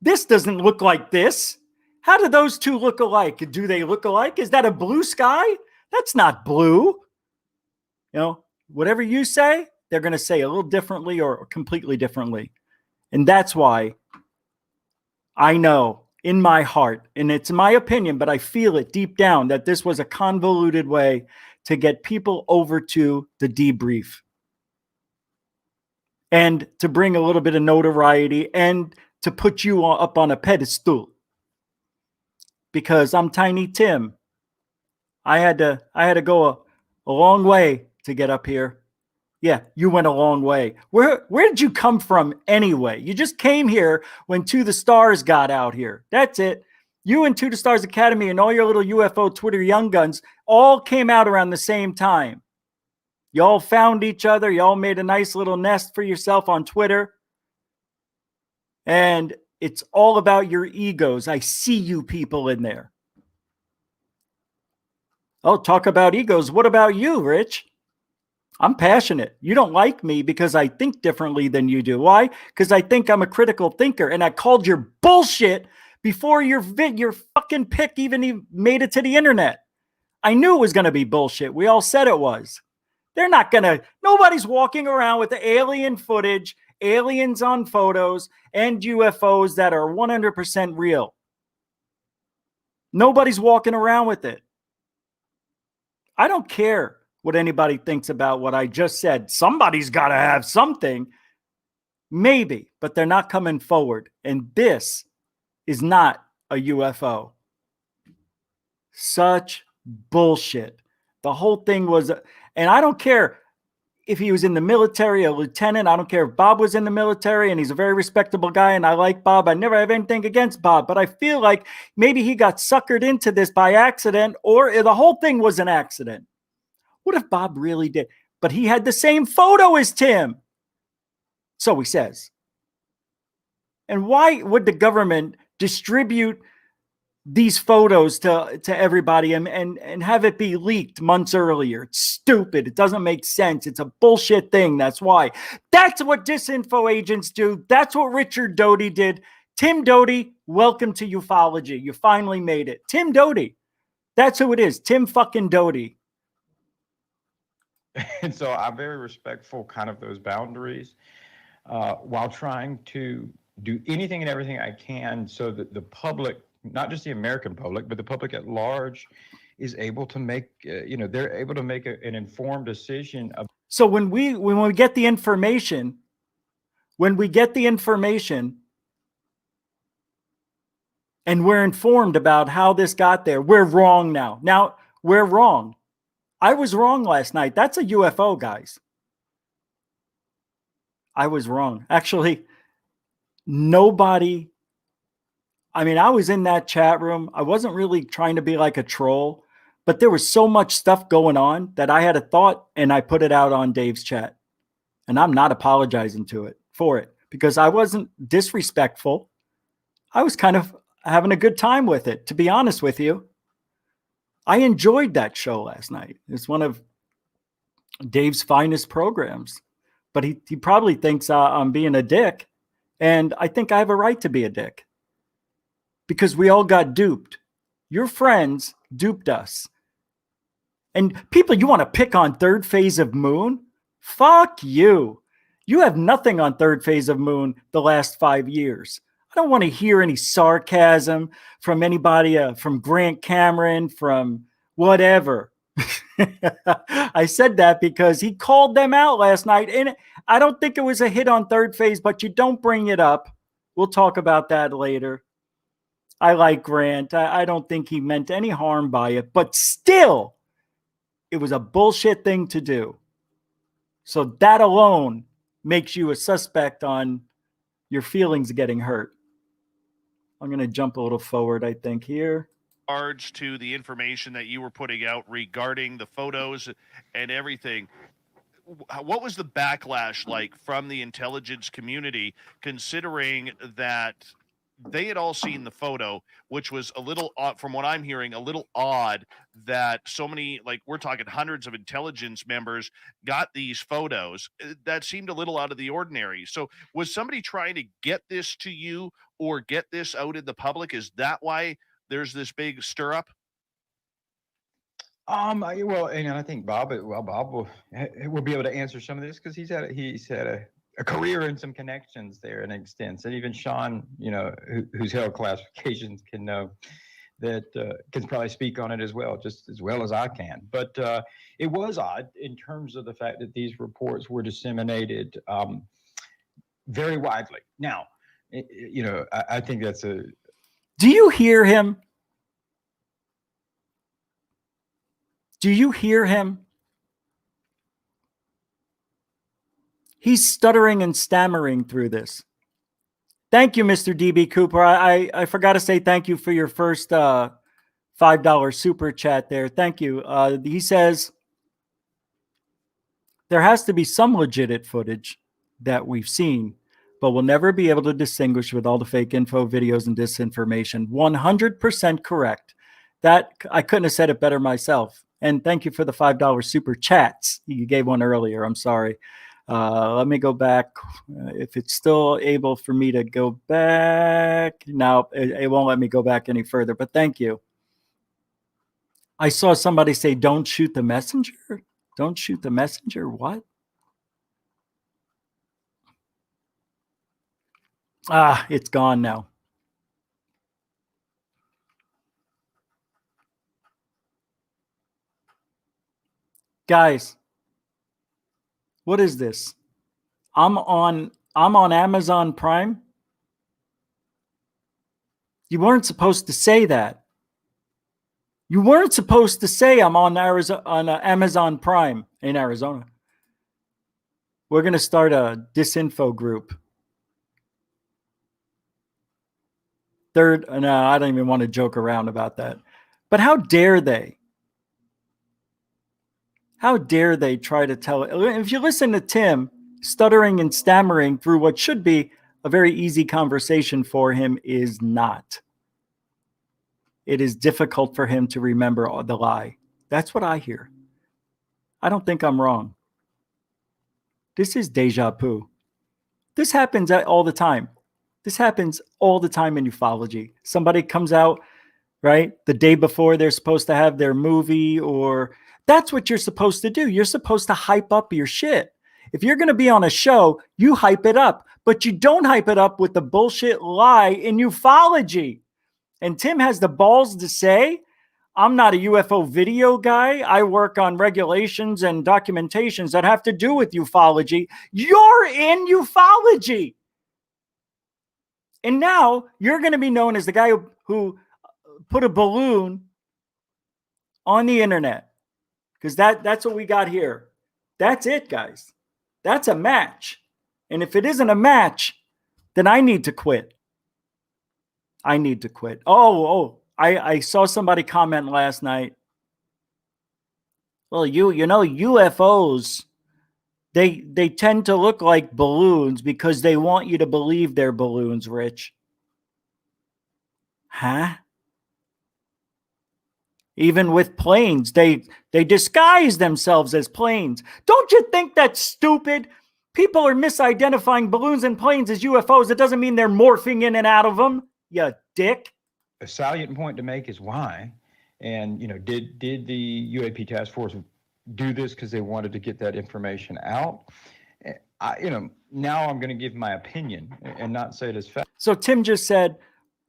This doesn't look like this. How do those two look alike? Do they look alike? Is that a blue sky? That's not blue. Whatever you say, they're going to say a little differently or completely differently. And that's why I know in my heart, and it's my opinion, but I feel it deep down, that this was a convoluted way to get people over to the debrief and to bring a little bit of notoriety and to put you up on a pedestal. Because I'm Tiny Tim. I had to go a long way to get up here. Yeah, you went a long way. Where did you come from anyway? You just came here when To the Stars got out here. That's it. You and To the Stars Academy and all your little UFO Twitter young guns all came out around the same time. Y'all found each other. Y'all made a nice little nest for yourself on Twitter. And it's all about your egos. I see you people in there. Oh, talk about egos. What about you, Rich? I'm passionate. You don't like me because I think differently than you do. Why? Because I think I'm a critical thinker, and I called your bullshit before your fucking pic even made it to the internet. I knew it was going to be bullshit. We all said it was. They're not going to, nobody's walking around with the alien footage, aliens on photos, and UFOs that are 100% real. Nobody's walking around with it. I don't care what anybody thinks about what I just said. Somebody's got to have something. Maybe, but they're not coming forward. And this is not a UFO. Such bullshit. The whole thing was, and I don't care if he was in the military, a lieutenant. I don't care if Bob was in the military, and he's a very respectable guy, and I like Bob. I never have anything against Bob, but I feel like maybe he got suckered into this by accident, or the whole thing was an accident. What if Bob really did? But he had the same photo as Tim. So he says. And why would the government distribute these photos to everybody and have it be leaked months earlier? It's stupid. It doesn't make sense. It's a bullshit thing. That's why. That's what disinfo agents do. That's what Richard Doty did. Tim Doty, welcome to Ufology. You finally made it. Tim Doty. That's who it is. Tim fucking Doty. And so I'm very respectful kind of those boundaries while trying to do anything and everything I can so that the public, not just the American public, but the public at large is able to make, they're able to make an informed decision. So when we get the information, and we're informed about how this got there, we're wrong now. Now we're wrong. I was wrong last night. That's a UFO, guys. I was wrong. Actually, nobody. I mean, I was in that chat room. I wasn't really trying to be like a troll, but there was so much stuff going on that I had a thought and I put it out on Dave's chat. And I'm not apologizing for it because I wasn't disrespectful. I was kind of having a good time with it, to be honest with you. I enjoyed that show last night. It's one of Dave's finest programs, but he probably thinks I'm being a dick. And I think I have a right to be a dick because we all got duped. Your friends duped us. And people, you want to pick on third phase of moon? Fuck you. You have nothing on third phase of moon the last 5 years. I don't want to hear any sarcasm from anybody, from Grant Cameron, from whatever. I said that because he called them out last night. And I don't think it was a hit on third phase, but you don't bring it up. We'll talk about that later. I like Grant. I don't think he meant any harm by it, but still, it was a bullshit thing to do. So that alone makes you a suspect on your feelings getting hurt. I'm going to jump a little forward, I think, here. Regards to the information that you were putting out regarding the photos and everything, what was the backlash like from the intelligence community, considering that they had all seen the photo, which was a little odd, from what I'm hearing, a little odd that so many, like we're talking hundreds of intelligence members got these photos. That seemed a little out of the ordinary. So was somebody trying to get this to you or get this out in the public? Is that why there's this big stir up? Well, and I think Bob will be able to answer some of this because he's had a career and some connections there and extents. And even Sean, who's held classifications can know that can probably speak on it as well, just as well as I can. But it was odd in terms of the fact that these reports were disseminated very widely. Now, I think that's a. Do you hear him? Do you hear him? He's stuttering and stammering through this. Thank you, Mr. DB Cooper. I forgot to say thank you for your first $5 super chat there. Thank you. He says, there has to be some legitimate footage that we've seen, but we'll never be able to distinguish with all the fake info, videos, and disinformation. 100% correct. That I couldn't have said it better myself. And thank you for the $5 super chats. You gave one earlier. I'm sorry. Let me go back. If it's still able for me to go back. No, it won't let me go back any further, but thank you. I saw somebody say, don't shoot the messenger. Don't shoot the messenger. What? It's gone now. Guys, what is this? I'm on Amazon Prime. You weren't supposed to say that. You weren't supposed to say I'm on Amazon Prime in Arizona. We're going to start a disinfo group. No, I don't even want to joke around about that. But how dare they? How dare they try to tell it? If you listen to Tim stuttering and stammering through what should be a very easy conversation for him, is not. It is difficult for him to remember the lie. That's what I hear. I don't think I'm wrong. This is deja vu. This happens all the time. This happens all the time in ufology. Somebody comes out, right, the day before they're supposed to have their movie, or that's what you're supposed to do. You're supposed to hype up your shit. If you're going to be on a show, you hype it up, but you don't hype it up with the bullshit lie in ufology. And Tim has the balls to say, I'm not a UFO video guy. I work on regulations and documentations that have to do with ufology. You're in ufology. And now you're going to be known as the guy who put a balloon on the internet. Because that's what we got here. That's it, guys. That's a match. And if it isn't a match, then I need to quit. I need to quit. I saw somebody comment last night. Well, you know, UFOs, they tend to look like balloons because they want you to believe they're balloons, Rich. Huh? Even with planes, they disguise themselves as planes. Don't you think that's stupid? People are misidentifying balloons and planes as UFOs. It doesn't mean they're morphing in and out of them, you dick. A salient point to make is why. And, you know, did the UAP task force do this because they wanted to get that information out? Now I'm going to give my opinion and not say it as fact. So Tim just said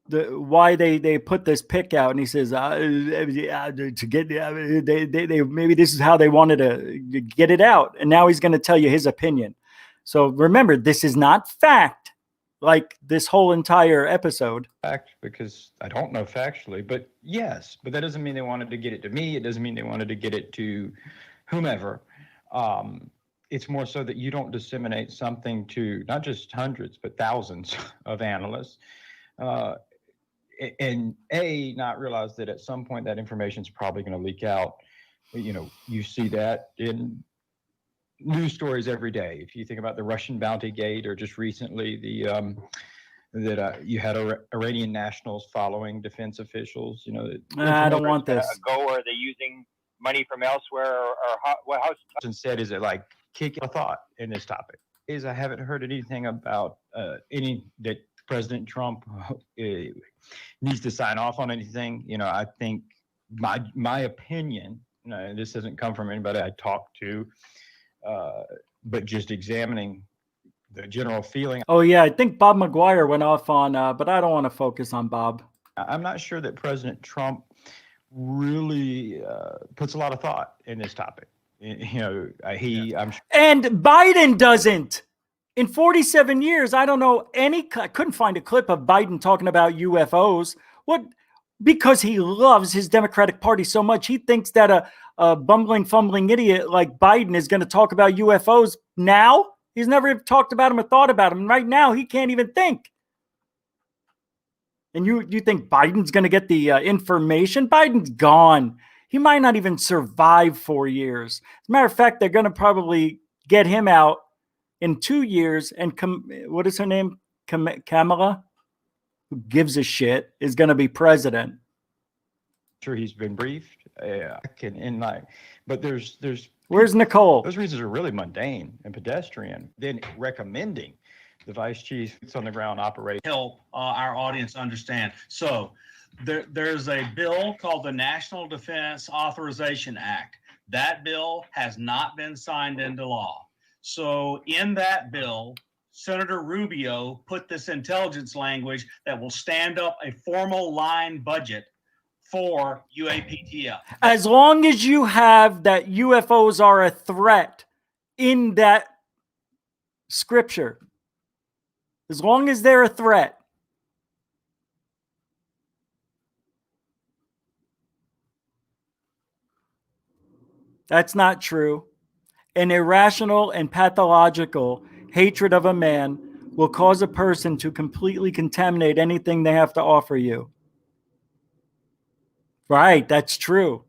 why they put this pic out, and he says to get they maybe this is how they wanted to get it out, and now he's going to tell you his opinion. So remember, this is not fact, like this whole entire episode. Fact, because I don't know factually, but yes, but that doesn't mean they wanted to get it to me. It doesn't mean they wanted to get it to whomever. It's more so that you don't disseminate something to not just hundreds, but thousands of analysts. And not realize that at some point that information is probably going to leak out. You know, you see that in news stories every day. If you think about the Russian bounty gate, or just recently that you had Iranian nationals following defense officials. You know, I don't want this. Go, are they using money from elsewhere, or what House said? Is it like kick a thought in this topic? Is I haven't heard anything about any that President Trump needs to sign off on anything. You know, I think my opinion, this doesn't come from anybody I talked to, but just examining the general feeling. Oh, yeah, I think Bob McGuire went off on, but I don't want to focus on Bob. I'm not sure that President Trump really puts a lot of thought in this topic. You know, I'm sure. And Biden doesn't. In 47 years, I don't know I couldn't find a clip of Biden talking about UFOs. What? Because he loves his Democratic Party so much, he thinks that a bumbling, fumbling idiot like Biden is going to talk about UFOs now. He's never talked about them or thought about them. And right now, he can't even think. And you think Biden's going to get the information? Biden's gone. He might not even survive 4 years. As a matter of fact, they're going to probably get him out in 2 years, and what is her name? Kamala, who gives a shit, is going to be president. sure he's been briefed. But there's Where's Nicole? Those reasons are really mundane and pedestrian. Then recommending the vice chief on the ground operate. Help our audience understand. So there's a bill called the National Defense Authorization Act. That bill has not been signed into law. So in that bill, Senator Rubio put this intelligence language that will stand up a formal line budget for UAPTF. As long as you have that UFOs are a threat in that scripture, as long as they're a threat, that's not true. An irrational and pathological hatred of a man will cause a person to completely contaminate anything they have to offer you. Right, that's true.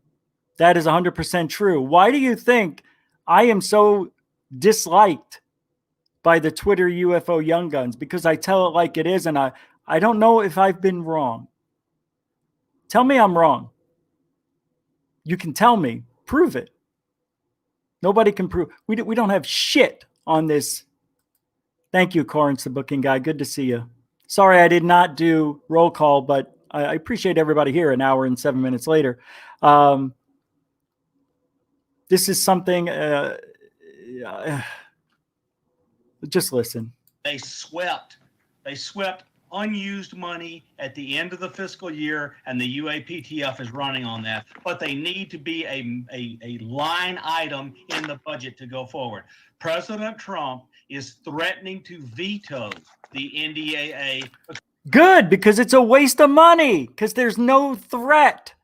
That is 100% true. Why do you think I am so disliked by the Twitter UFO Young Guns? Because I tell it like it is, and I don't know if I've been wrong. Tell me I'm wrong. You can tell me. Prove it. Nobody can prove. We don't have shit on this. Thank you, Corrence, the booking guy. Good to see you. Sorry I did not do roll call, but I appreciate everybody here an hour and 7 minutes later. This is something, just listen. They swept unused money at the end of the fiscal year, and the UAPTF is running on that. But they need to be a line item in the budget to go forward. President Trump is threatening to veto the NDAA. Good, because it's a waste of money, because there's no threat.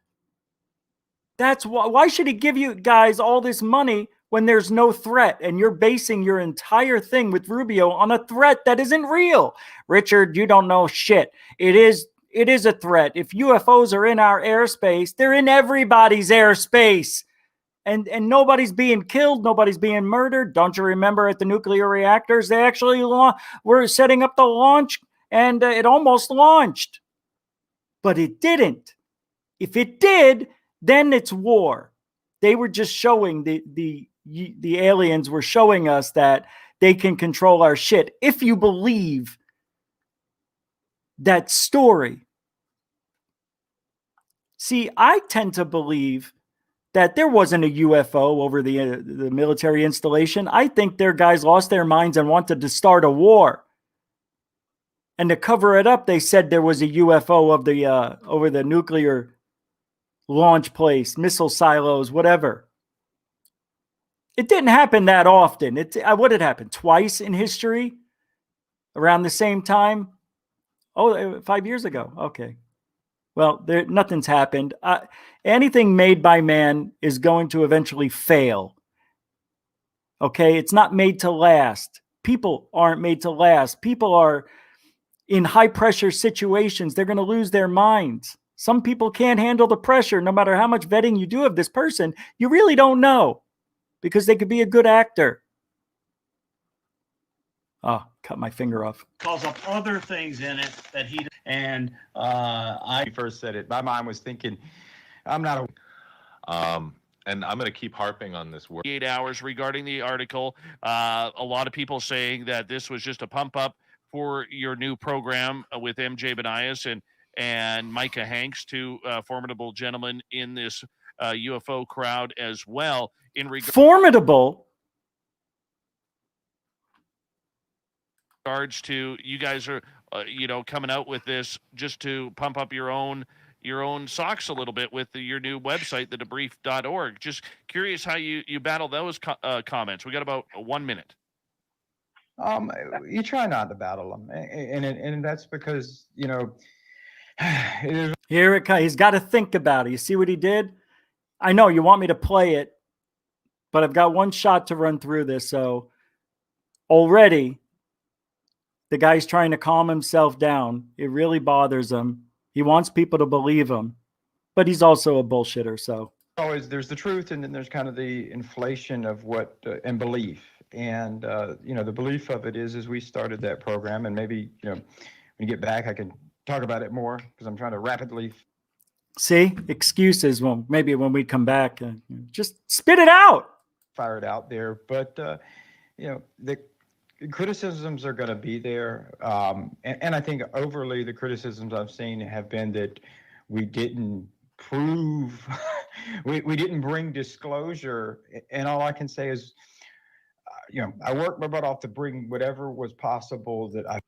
That's why should he give you guys all this money when there's no threat, and you're basing your entire thing with Rubio on a threat that isn't real? Richard, you don't know shit. It is a threat. If UFOs are in our airspace, they're in everybody's airspace. And nobody's being killed, nobody's being murdered. Don't you remember at the nuclear reactors, they actually were setting up the launch, and it almost launched. But it didn't. If it did, then it's war. They were just showing, the aliens were showing us that they can control our shit. If you believe that story. See, I tend to believe that there wasn't a UFO over the military installation. I think their guys lost their minds and wanted to start a war. And to cover it up, they said there was a UFO of the over the nuclear launch place, missile silos, whatever. It didn't happen that often. What had happened? Twice in history? Around the same time? Oh, 5 years ago. Okay. Well, nothing's happened. Anything made by man is going to eventually fail. Okay? It's not made to last. People aren't made to last. People are in high-pressure situations. They're going to lose their minds. Some people can't handle the pressure. No matter how much vetting you do of this person, you really don't know, because they could be a good actor. Oh, cut my finger off. Calls up other things in it that he and I first said it. My mind was thinking, I'm not a. And I'm going to keep harping on this word. 8 hours regarding the article. A lot of people saying that this was just a pump up for your new program with MJ Banias and Micah Hanks, two formidable gentlemen in this UFO crowd as well. Formidable. Regards to you guys are coming out with this just to pump up your own socks a little bit with your new website, thedebrief.org. Just curious how you battle those comments. We got about 1 minute. You try not to battle them, and that's because Here it comes. He's got to think about it. You see what he did? I know you want me to play it, but I've got one shot to run through this. So already the guy's trying to calm himself down. It really bothers him. He wants people to believe him, but he's also a bullshitter. So always there's the truth, and then there's kind of the inflation of what and belief. And the belief of it is we started that program, and maybe when you get back, I can talk about it more, because I'm trying to rapidly. See, excuses. Well, maybe when we come back, just spit it out. Fired out there, but the criticisms are going to be there, and I think overly the criticisms I've seen have been that we didn't prove, we didn't bring disclosure, and all I can say is, I worked my butt off to bring whatever was possible that I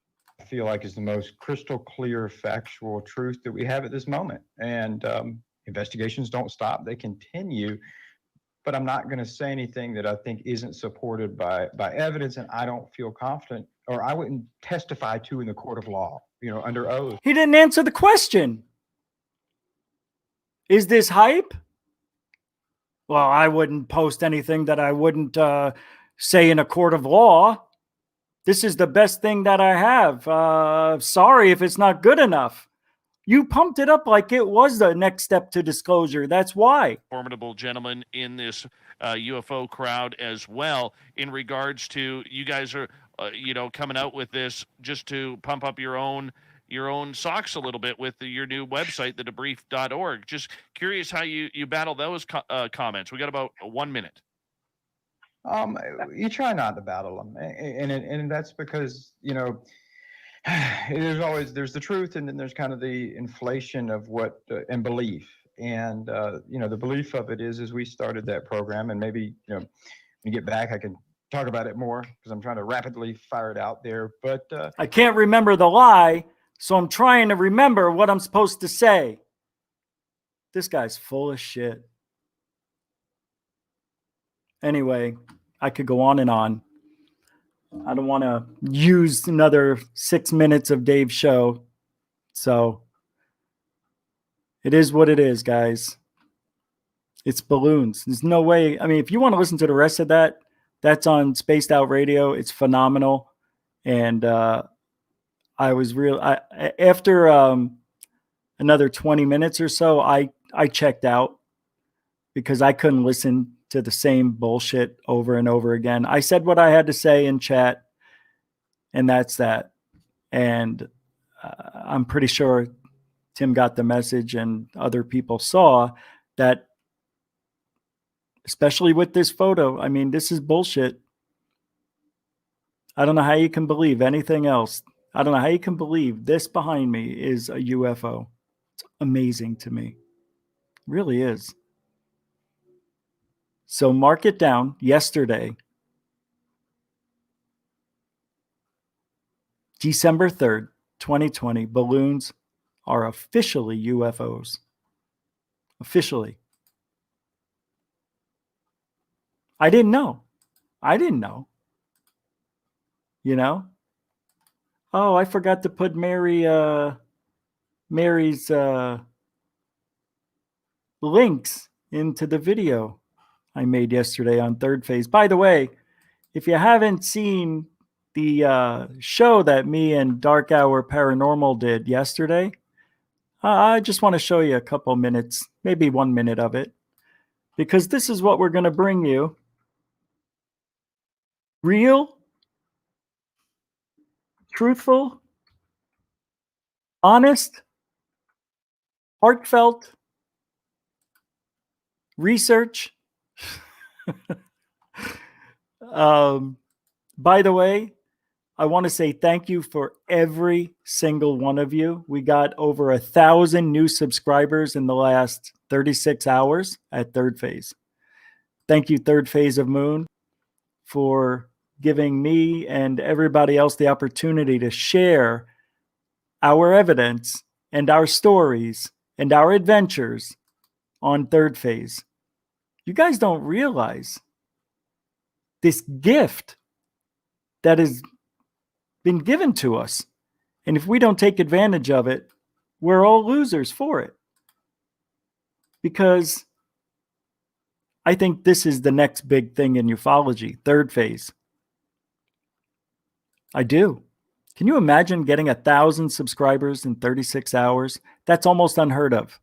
feel like is the most crystal clear, factual truth that we have at this moment. And investigations don't stop; they continue. But I'm not going to say anything that I think isn't supported by evidence, and I don't feel confident, or I wouldn't testify to in the court of law, under oath. He didn't answer the question. Is this hype? Well, I wouldn't post anything that I wouldn't say in a court of law. This is the best thing that I have. Sorry if it's not good enough. You pumped it up like it was the next step to disclosure. That's why. Formidable gentleman in this UFO crowd as well, in regards to you guys are, coming out with this just to pump up your own socks a little bit with your new website, thedebrief.org. Just curious how you battle those comments. We got about 1 minute. You try not to battle them, and that's because there's the truth, and then there's kind of the inflation of what and belief, and the belief of it is we started that program, and maybe when you get back I can talk about it more because I'm trying to rapidly fire it out there, but I can't remember the lie, so I'm trying to remember what I'm supposed to say. This guy's full of shit. Anyway, I could go on and on. I don't want to use another 6 minutes of Dave's show. So it is what it is, guys. It's balloons. There's no way. I mean, if you want to listen to the rest of that, that's on Spaced Out Radio. It's phenomenal. And I was after another 20 minutes or so, I checked out because I couldn't listen to the same bullshit over and over again. I said what I had to say in chat, and that's that. And I'm pretty sure Tim got the message, and other people saw that, especially with this photo. I mean, this is bullshit. I don't know how you can believe anything else. I don't know how you can believe this behind me is a UFO. It's amazing to me. It really is. So mark it down. Yesterday, December 3rd, 2020, balloons are officially UFOs. Officially. I didn't know. Oh, I forgot to put Mary's links into the video I made yesterday on Third Phase. By the way, if you haven't seen the show that me and Dark Hour Paranormal did yesterday, I just want to show you a couple minutes, maybe 1 minute of it, because this is what we're going to bring you. Real, truthful, honest, heartfelt research. By the way, I want to say thank you for every single one of you. We got over 1,000 new subscribers in the last 36 hours at Third Phase. Thank you, Third Phase of Moon, for giving me and everybody else the opportunity to share our evidence and our stories and our adventures on Third Phase. You guys don't realize this gift that has been given to us. And if we don't take advantage of it, we're all losers for it. Because I think this is the next big thing in ufology, Third Phase. I do. Can you imagine getting 1,000 subscribers in 36 hours? That's almost unheard of.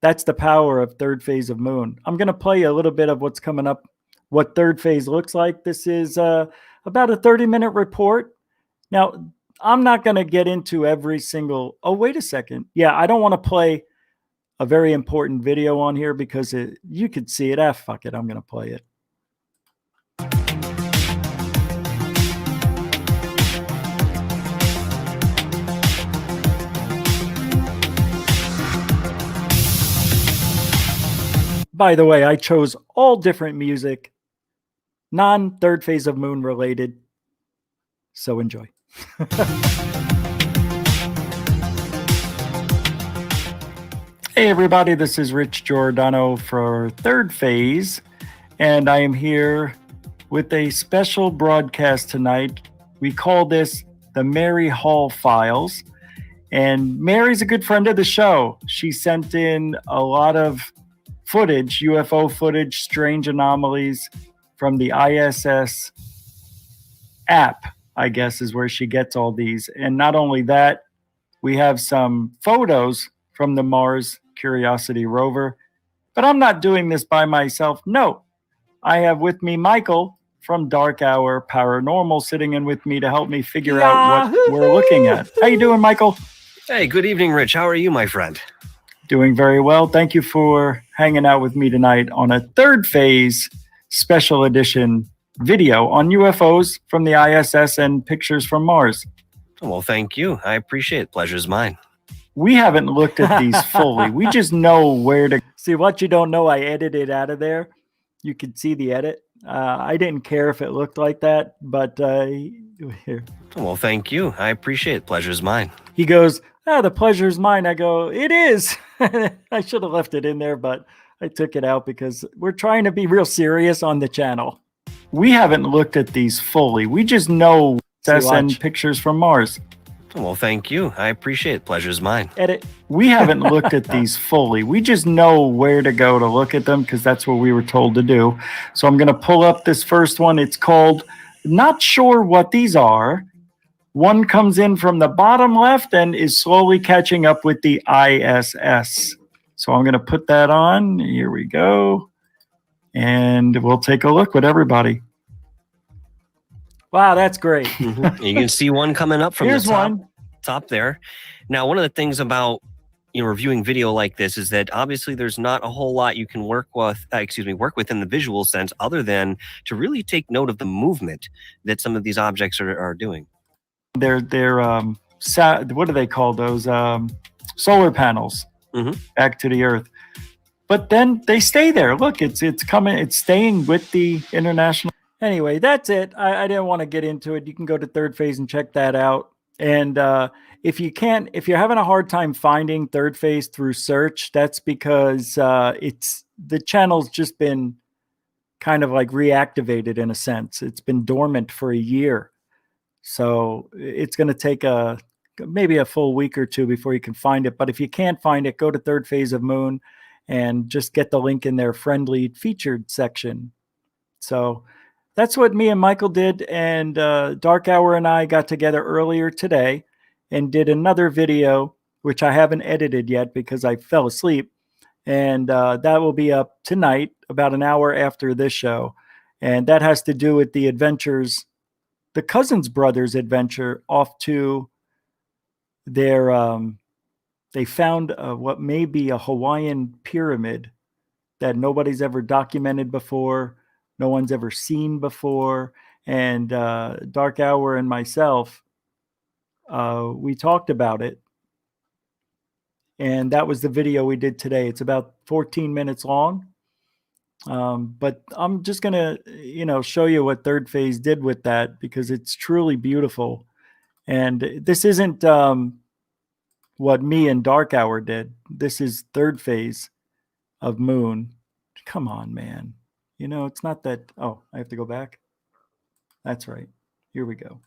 That's the power of Third Phase of Moon. I'm going to play you a little bit of what's coming up, what Third Phase looks like. This is about a 30-minute report. Now, I'm not going to get into every single... Oh, wait a second. Yeah, I don't want to play a very important video on here because you could see it. Fuck it. I'm going to play it. By the way, I chose all different music, non-third phase of moon related. So enjoy. Hey everybody, this is Rich Giordano for Third Phase, and I am here with a special broadcast tonight. We call this the Mary Hall Files, and Mary's a good friend of the show. She sent in a lot of footage, UFO footage, strange anomalies from the ISS app, I guess is where she gets all these. And not only that, we have some photos from the Mars Curiosity rover. But I'm not doing this by myself. No, I have with me Michael from Dark Hour Paranormal sitting in with me to help me figure out what we're looking at. How you doing, Michael? Hey, good evening, Rich. How are you, my friend? Doing very well. Thank you for hanging out with me tonight on a Third Phase special edition video on UFOs from the ISS and pictures from Mars. Well, thank you. I appreciate it. Pleasure's mine. We haven't looked at these fully. We just know where to see. What you don't know, I edited out of there. You could see the edit. I didn't care if it looked like that, but here. Well, thank you. I appreciate it. Pleasure's mine. He goes, the pleasure's mine. I go, it is. I should have left it in there, but I took it out because we're trying to be real serious on the channel. We haven't looked at these fully. We just know and pictures from Mars. Well, thank you. I appreciate it. Pleasure's mine. Edit. We haven't looked at these fully. We just know where to go to look at them because that's what we were told to do. So I'm going to pull up this first one. It's called Not Sure What These Are. One comes in from the bottom left and is slowly catching up with the ISS. So I'm going to put that on. Here we go. And we'll take a look with everybody. Wow, that's great. You can see one coming up from Here's the top there. Now, one of the things about reviewing video like this is that obviously there's not a whole lot you can work with in the visual sense other than to really take note of the movement that some of these objects are doing. They're what do they call those? Solar panels back to the Earth. But then they stay there. Look, it's coming. It's staying with the international. Anyway, that's it. I didn't want to get into it. You can go to Third Phase and check that out. And if you're having a hard time finding Third Phase through search, that's because the channel's just been kind of like reactivated in a sense. It's been dormant for a year. So it's going to take maybe a full week or two before you can find it. But if you can't find it, go to Third Phase of Moon and just get the link in their friendly featured section. So that's what me and Michael did. And Dark Hour and I got together earlier today and did another video, which I haven't edited yet because I fell asleep. And that will be up tonight, about an hour after this show. And that has to do with the adventures, the Cousins brothers adventure off to their, they found what may be a Hawaiian pyramid that nobody's ever documented before. No one's ever seen before. And Dark Hour and myself, we talked about it. And that was the video we did today. It's about 14 minutes long. But I'm just going to, show you what Third Phase did with that because it's truly beautiful. And this isn't what me and Dark Hour did. This is Third Phase of Moon. Come on, man. It's not that. Oh, I have to go back. That's right. Here we go.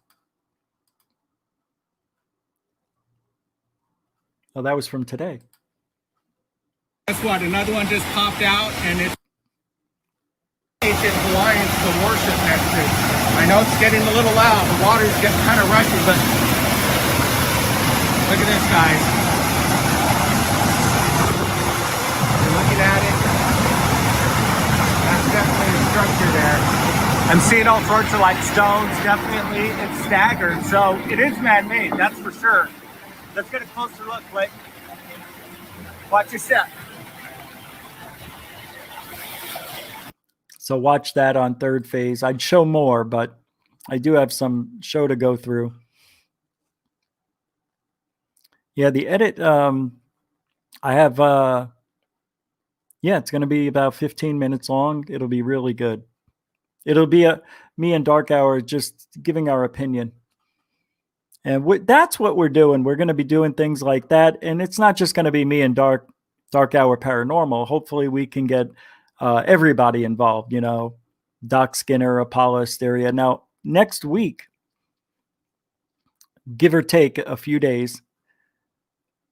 Oh, that was from today. Guess what? Another one just popped out, and it's ancient Hawaiians to worship next to. I know it's getting a little loud. The water's getting kind of rushy, but look at this, guys. You're looking at it. That's definitely a structure there. I'm seeing all sorts of stones. Definitely, it's staggered. So it is man-made, that's for sure. Let's get a closer look, Blake. Watch your step. So watch that on Third Phase. I'd show more, but I do have some show to go through. Yeah, the edit, I have, it's going to be about 15 minutes long. It'll be really good. It'll be me and Dark Hour just giving our opinion. And that's what we're doing. We're going to be doing things like that. And it's not just going to be me and Dark Hour Paranormal. Hopefully we can get everybody involved, Doc Skinner, Apollo Asteria. Now, next week, give or take a few days,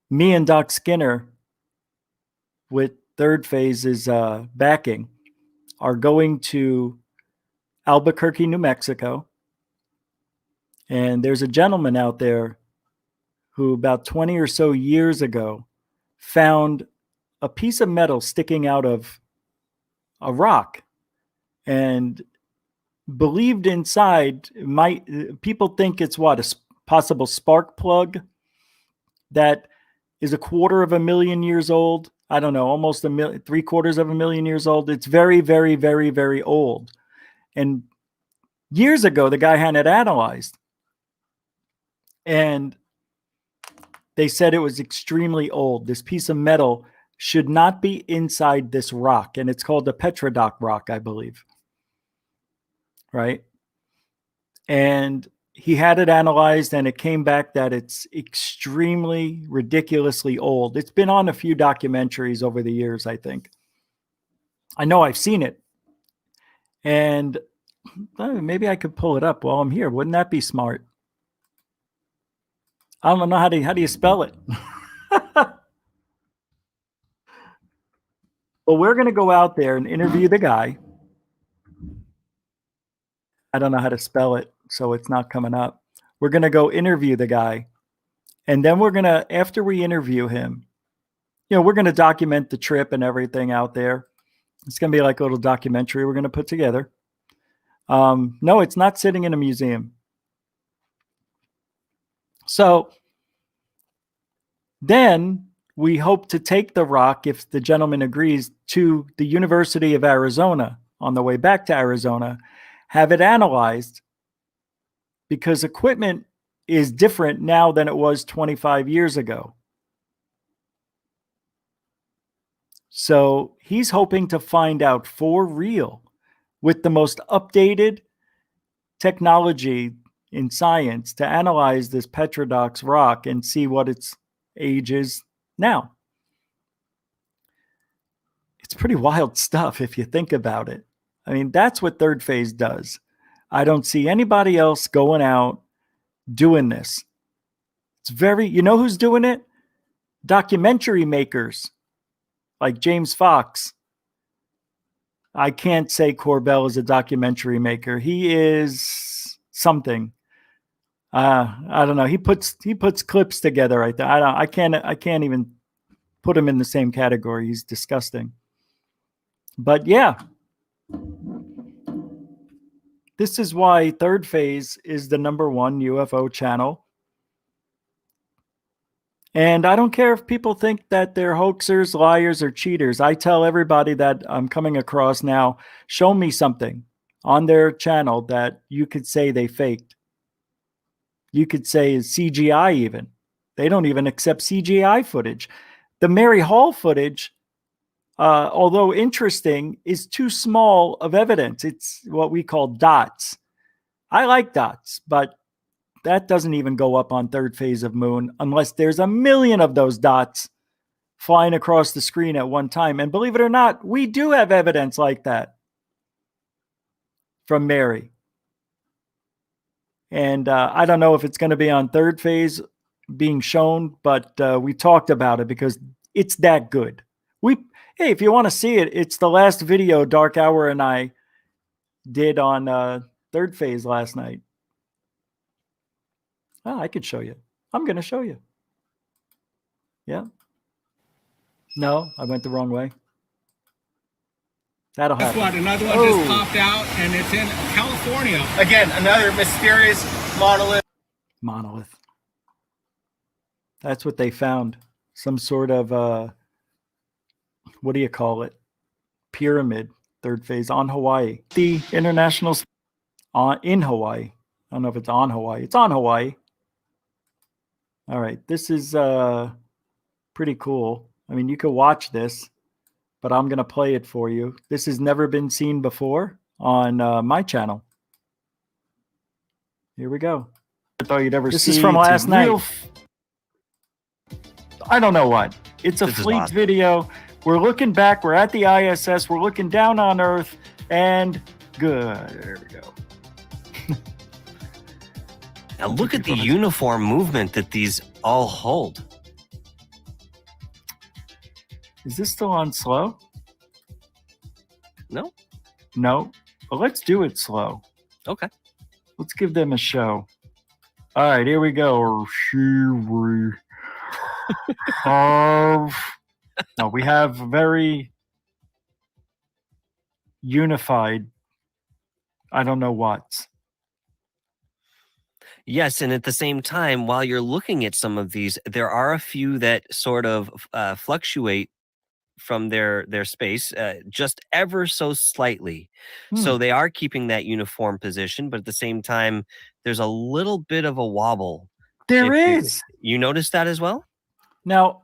me and Doc Skinner, with Third Phase's backing, are going to Albuquerque, New Mexico. And there's a gentleman out there who about 20 or so years ago found a piece of metal sticking out of a rock and believed inside people think it's a possible spark plug that is 250,000 years old. I don't know, almost 750,000 years old. It's very, very, very, very old. And years ago, the guy had it analyzed. And they said it was extremely old. This piece of metal should not be inside this rock. And it's called the Petrodoc rock, I believe. Right? And he had it analyzed and it came back that it's extremely ridiculously old. It's been on a few documentaries over the years, I think. I know I've seen it. And maybe I could pull it up while I'm here. Wouldn't that be smart? I don't know how do you spell it? Well, we're going to go out there and interview the guy. I don't know how to spell it, so it's not coming up. We're going to go interview the guy. And then we're going to, after we interview him, we're going to document the trip and everything out there. It's going to be like a little documentary we're going to put together. No, it's not sitting in a museum. So then we hope to take the rock, if the gentleman agrees, to the University of Arizona on the way back to Arizona, have it analyzed, because equipment is different now than it was 25 years ago. So he's hoping to find out for real, with the most updated technology in science, to analyze this Petrodoc rock and see what its age is now. It's pretty wild stuff if you think about it. I mean, that's what Third Phase does. I don't see anybody else going out doing this. It's who's doing it? Documentary makers like James Fox. I can't say Corbell is a documentary maker. He is something. I don't know. He puts clips together right there. I can't even put him in the same category. He's disgusting. But yeah, this is why Third Phase is the #1 UFO channel. And I don't care if people think that they're hoaxers, liars, or cheaters. I tell everybody that I'm coming across now, show me something on their channel that you could say they faked. You could say is CGI even. They don't even accept CGI footage. The Mary Hall footage, although interesting, is too small of evidence. It's what we call dots. I like dots, but that doesn't even go up on Third Phase of Moon unless there's 1 million of those dots flying across the screen at one time. And believe it or not, we do have evidence like that from Mary. And I don't know if it's going to be on Third Phase being shown, but we talked about it because it's that good. Hey, if you want to see it, it's the last video Dark Hour and I did on Third Phase last night. Oh, I could show you. I'm going to show you. Yeah. No, I went the wrong way. That'll happen. Guess what? Another one just popped out, and it's in California. Again, another mysterious monolith. That's what they found. Some sort of, what do you call it? Pyramid. third phase on Hawaii. The international in Hawaii. I don't know if it's on Hawaii. It's on Hawaii. All right. This is pretty cool. I mean, you could watch this, but I'm going to play it for you. This has never been seen before on my channel. Here we go. I thought you'd ever see. This is from last night. I don't know what. It's a fleet video. We're looking back. We're at the ISS. We're looking down on Earth. And good. There we go. Now look at the uniform movement that these all hold. Is this still on slow? No. No. But let's do it slow. Okay. Let's give them a show. All right, here we go. No, we have very unified, I don't know what. Yes, and at the same time, while you're looking at some of these, there are a few that sort of fluctuate from their space just ever so slightly. So they are keeping that uniform position, but at the same time, there's a little bit of a wobble. There is. You noticed that as well? Now,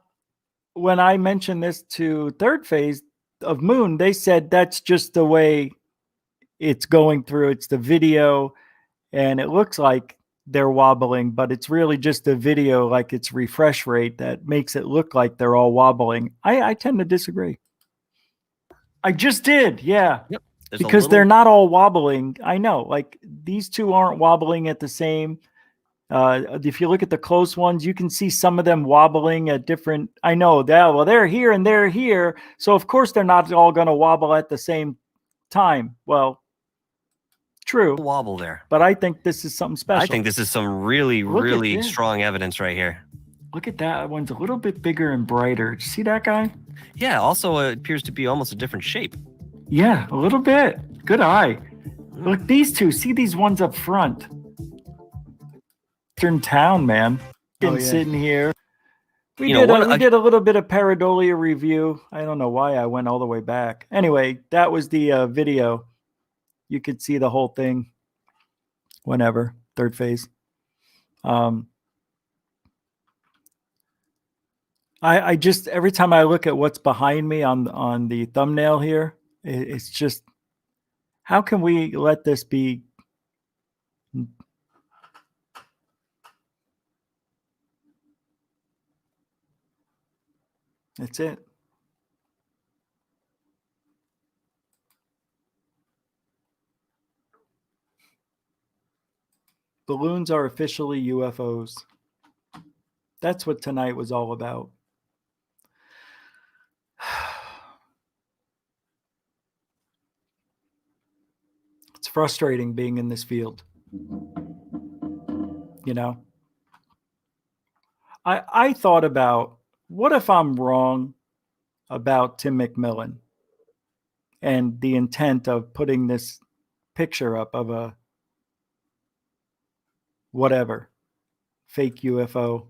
when I mentioned this to third phase of Moon, they said that's just the way it's going through. It's the video, and it looks like they're wobbling, but it's really just the video, like its refresh rate, that makes it look like they're all wobbling. I tend to disagree. I just did, yeah. Yep. Because they're not all wobbling. I know, like these two aren't wobbling at the same. If you look at the close ones, you can see some of them wobbling at different. I know that. Well, they're here and they're here, so of course they're not all going to wobble at the same time. Well, true. Wobble there. But I think this is something special. I think this is some really strong evidence right here. Look at that. One's a little bit bigger and brighter. Did you see that guy? Yeah. Also, it appears to be almost a different shape. Yeah, a little bit. Good eye. Look, these two. See these ones up front. Eastern town, man. Sitting here. We did a little bit of pareidolia review. I don't know why I went all the way back. Anyway, that was the video. You could see the whole thing whenever, third phase. I just, every time I look at what's behind me on the thumbnail here, it's just, how can we let this be? That's it. Balloons are officially UFOs. That's what tonight was all about. It's frustrating being in this field. You know? I thought about, what if I'm wrong about Tim McMillan and the intent of putting this picture up of a whatever, fake UFO?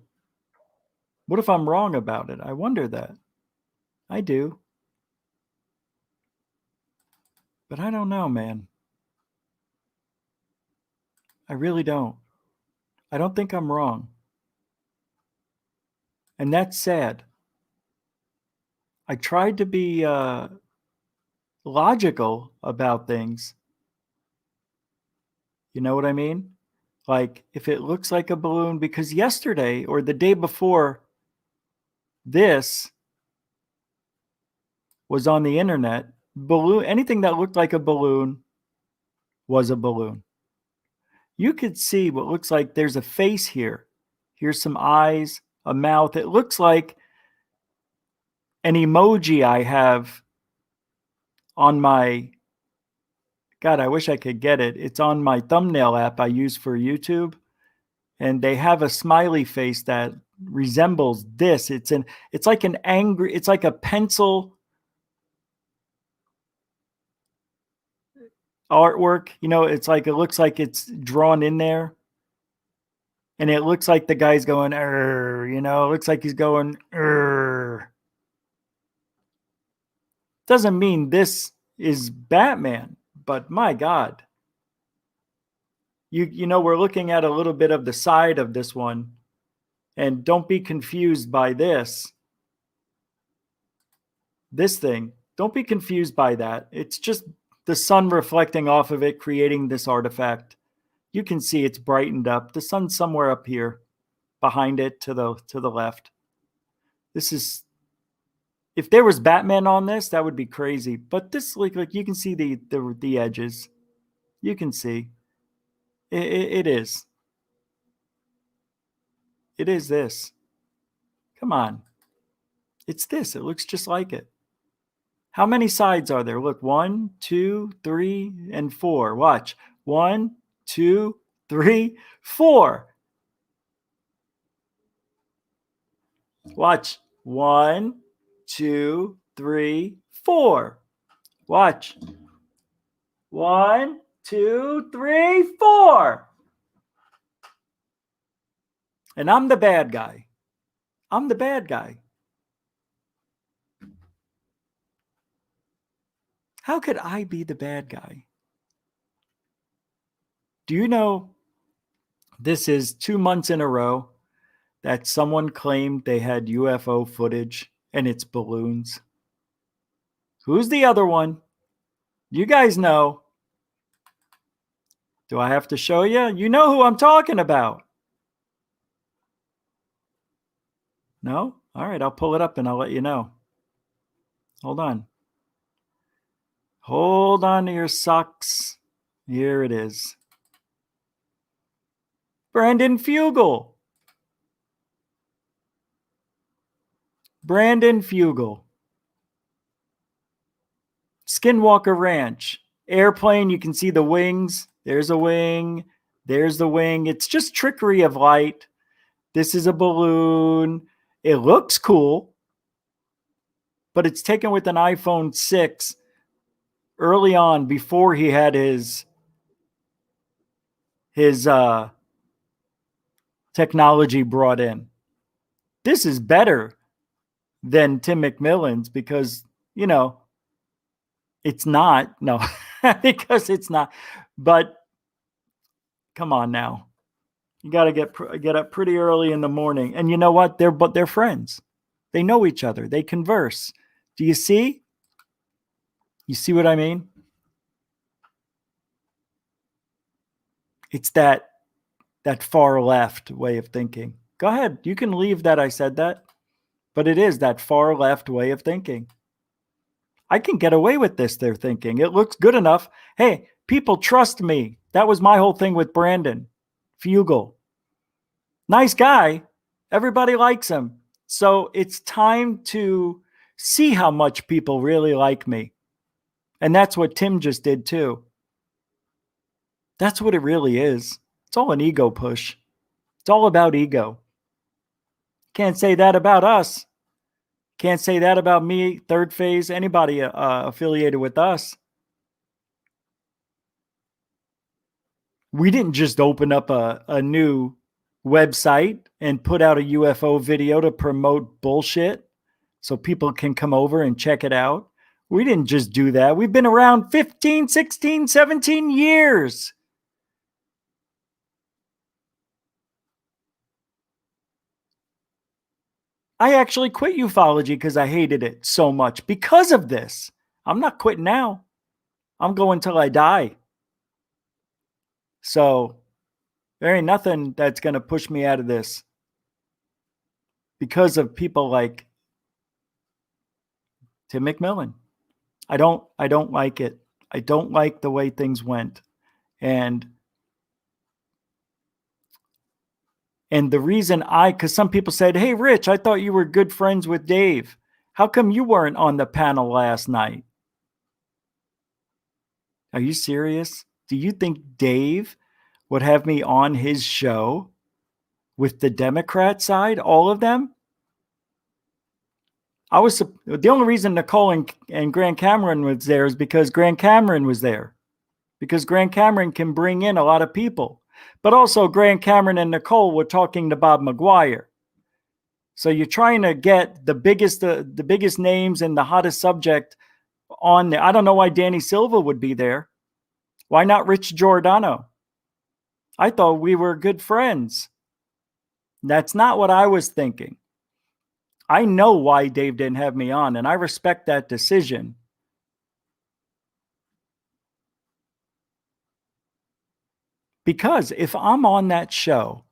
What if I'm wrong about it? I wonder that. I do. But I don't know, man. I really don't. I don't think I'm wrong. And that's sad. I tried to be logical about things. You know what I mean? Like, if it looks like a balloon, because yesterday or the day before this was on the internet, balloon, anything that looked like a balloon was a balloon. You could see what looks like there's a face here. Here's some eyes, a mouth. It looks like an emoji I have on my, God, I wish I could get it. It's on my thumbnail app I use for YouTube. And they have a smiley face that resembles this. It's like an angry, it's like a pencil artwork. You know, it's like, it looks like it's drawn in there. And it looks like the guy's going, you know, it looks like he's going, Doesn't mean this is Batman. But my God, you know, we're looking at a little bit of the side of this one, and don't be confused by this thing. Don't be confused by that. It's just the sun reflecting off of it, creating this artifact. You can see it's brightened up. The sun's somewhere up here behind it to the left. This is, if there was Batman on this, that would be crazy. But this, like you can see the edges. You can see it is. It is this. Come on. It's this. It looks just like it. How many sides are there? Look, 1, 2, 3, and 4. Watch. 1, 2, 3, 4. Watch. 1, 2, 3, 4. Watch. 1, 2, 3, 4. And I'm the bad guy. I'm the bad guy. How could I be the bad guy? Do you know this is 2 months in a row that someone claimed they had UFO footage and it's balloons? Who's the other one? You guys know. Do I have to show you? You know who I'm talking about. No? All right, I'll pull it up and I'll let you know. Hold on. Hold on to your socks. Here it is. Brandon Fugel. Brandon Fugel. Skinwalker Ranch. Airplane, you can see the wings. There's a wing. There's the wing. It's just trickery of light. This is a balloon. It looks cool, but it's taken with an iPhone 6 early on before he had his technology brought in. This is better than Tim McMillan's because, you know, it's not. No, because it's not. But come on now. You got to get up pretty early in the morning. And you know what? They're friends. They know each other. They converse. Do you see? You see what I mean? It's that far left way of thinking. Go ahead. You can leave that I said that. But it is that far left way of thinking. I can get away with this, they're thinking. It looks good enough. Hey, people trust me. That was my whole thing with Brandon Fugel. Nice guy. Everybody likes him. So it's time to see how much people really like me. And that's what Tim just did too. That's what it really is. It's all an ego push. It's all about ego. Can't say that about us. Can't say that about me, Third Phase, anybody affiliated with us. We didn't just open up a new website and put out a UFO video to promote bullshit so people can come over and check it out. We didn't just do that. We've been around 15, 16, 17 years. I actually quit ufology because I hated it so much because of this. I'm not quitting now. I'm going till I die. So there ain't nothing that's going to push me out of this because of people like Tim McMillan. I don't like it. I don't like the way things went. And the reason because some people said, hey, Rich, I thought you were good friends with Dave. How come you weren't on the panel last night? Are you serious? Do you think Dave would have me on his show with the Democrat side, all of them? The only reason Nicole and Grant Cameron was there is because Grant Cameron was there. Because Grant Cameron can bring in a lot of people. But also Grant Cameron and Nicole were talking to Bob McGuire. So you're trying to get the biggest names and the hottest subject on there. I don't know why Danny Silva would be there. Why not Rich Giordano? I thought we were good friends. That's not what I was thinking. I know why Dave didn't have me on, and I respect that decision. Because if I'm on that show,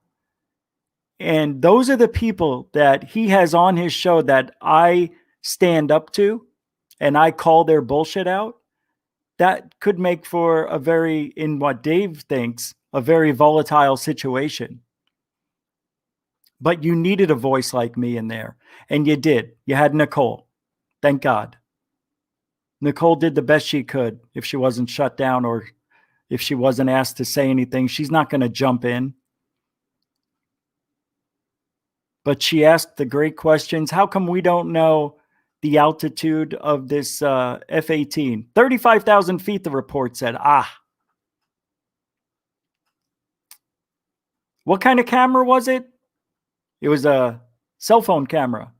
and those are the people that he has on his show that I stand up to, and I call their bullshit out, that could make for a very, in what Dave thinks, a very volatile situation. But you needed a voice like me in there. And you did. You had Nicole. Thank God. Nicole did the best she could if she wasn't shut down or if she wasn't asked to say anything. She's not going to jump in. But she asked the great questions. How come we don't know the altitude of this F-18? 35,000 feet, the report said. What kind of camera was it? It was a cell phone camera.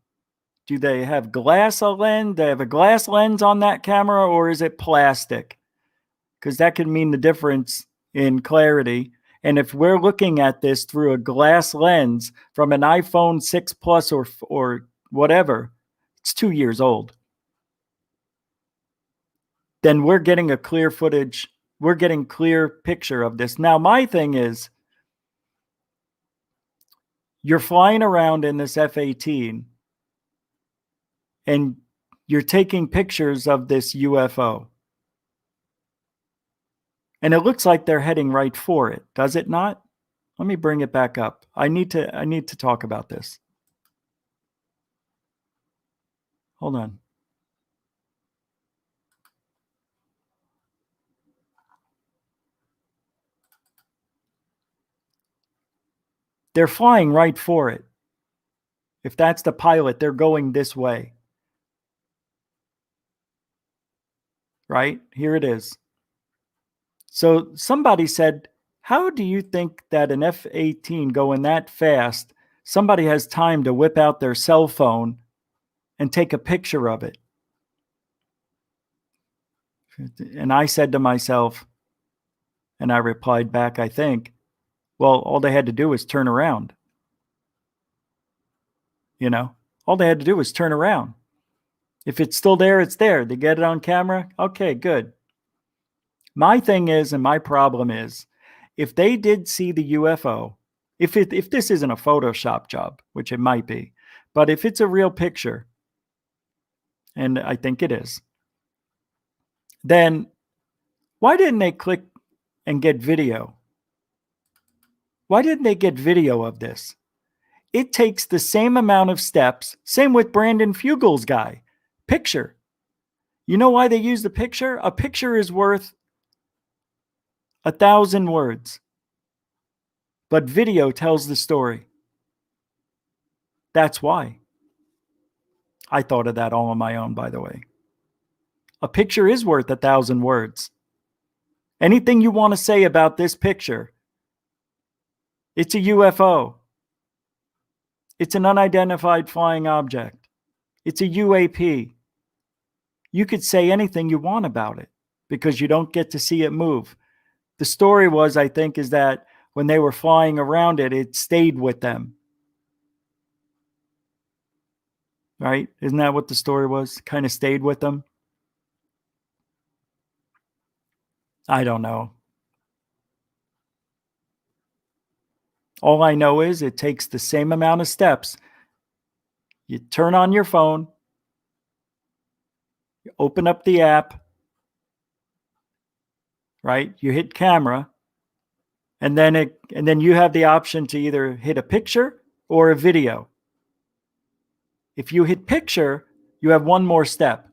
Do they have glass lens? They have a glass lens on that camera, or is it plastic? Because that could mean the difference in clarity. And if we're looking at this through a glass lens from an iPhone 6 Plus or whatever, it's 2 years old, then we're getting a clear footage. We're getting clear picture of this. Now, my thing is, you're flying around in this F-18 and you're taking pictures of this UFO. And it looks like they're heading right for it, does it not? Let me bring it back up. I need to talk about this. Hold on. They're flying right for it. If that's the pilot, they're going this way. Right? Here it is. So somebody said, how do you think that an F-18 going that fast, somebody has time to whip out their cell phone and take a picture of it? And I said to myself, and I replied back, I think, well, all they had to do was turn around. You know, all they had to do was turn around. If it's still there, it's there. They get it on camera. Okay, good. My thing is, and my problem is, if they did see the UFO, if this isn't a Photoshop job, which it might be, but if it's a real picture, and I think it is, then why didn't they click and get video? Why didn't they get video of this? It takes the same amount of steps. Same with Brandon Fugel's guy. Picture. You know why they use the picture? A picture is worth 1,000 words. But video tells the story. That's why. I thought of that all on my own, by the way. A picture is worth 1,000 words. Anything you want to say about this picture, it's a UFO. It's an unidentified flying object. It's a UAP. You could say anything you want about it because you don't get to see it move. The story was, I think, is that when they were flying around it, it stayed with them. Right? Isn't that what the story was? Kind of stayed with them? I don't know. All I know is it takes the same amount of steps. You turn on your phone, you open up the app, right? You hit camera, and then you have the option to either hit a picture or a video. If you hit picture, you have one more step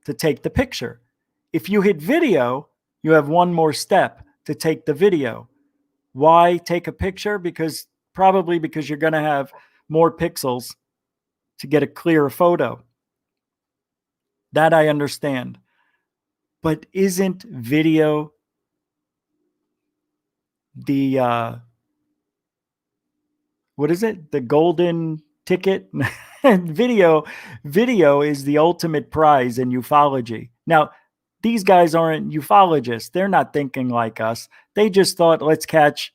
to take the picture. If you hit video, you have one more step to take the video. Why take a picture? Probably because you're going to have more pixels to get a clearer photo. That I understand. But isn't video the what is it? The golden ticket? Video is the ultimate prize in ufology. Now, these guys aren't ufologists. They're not thinking like us. They just thought, let's catch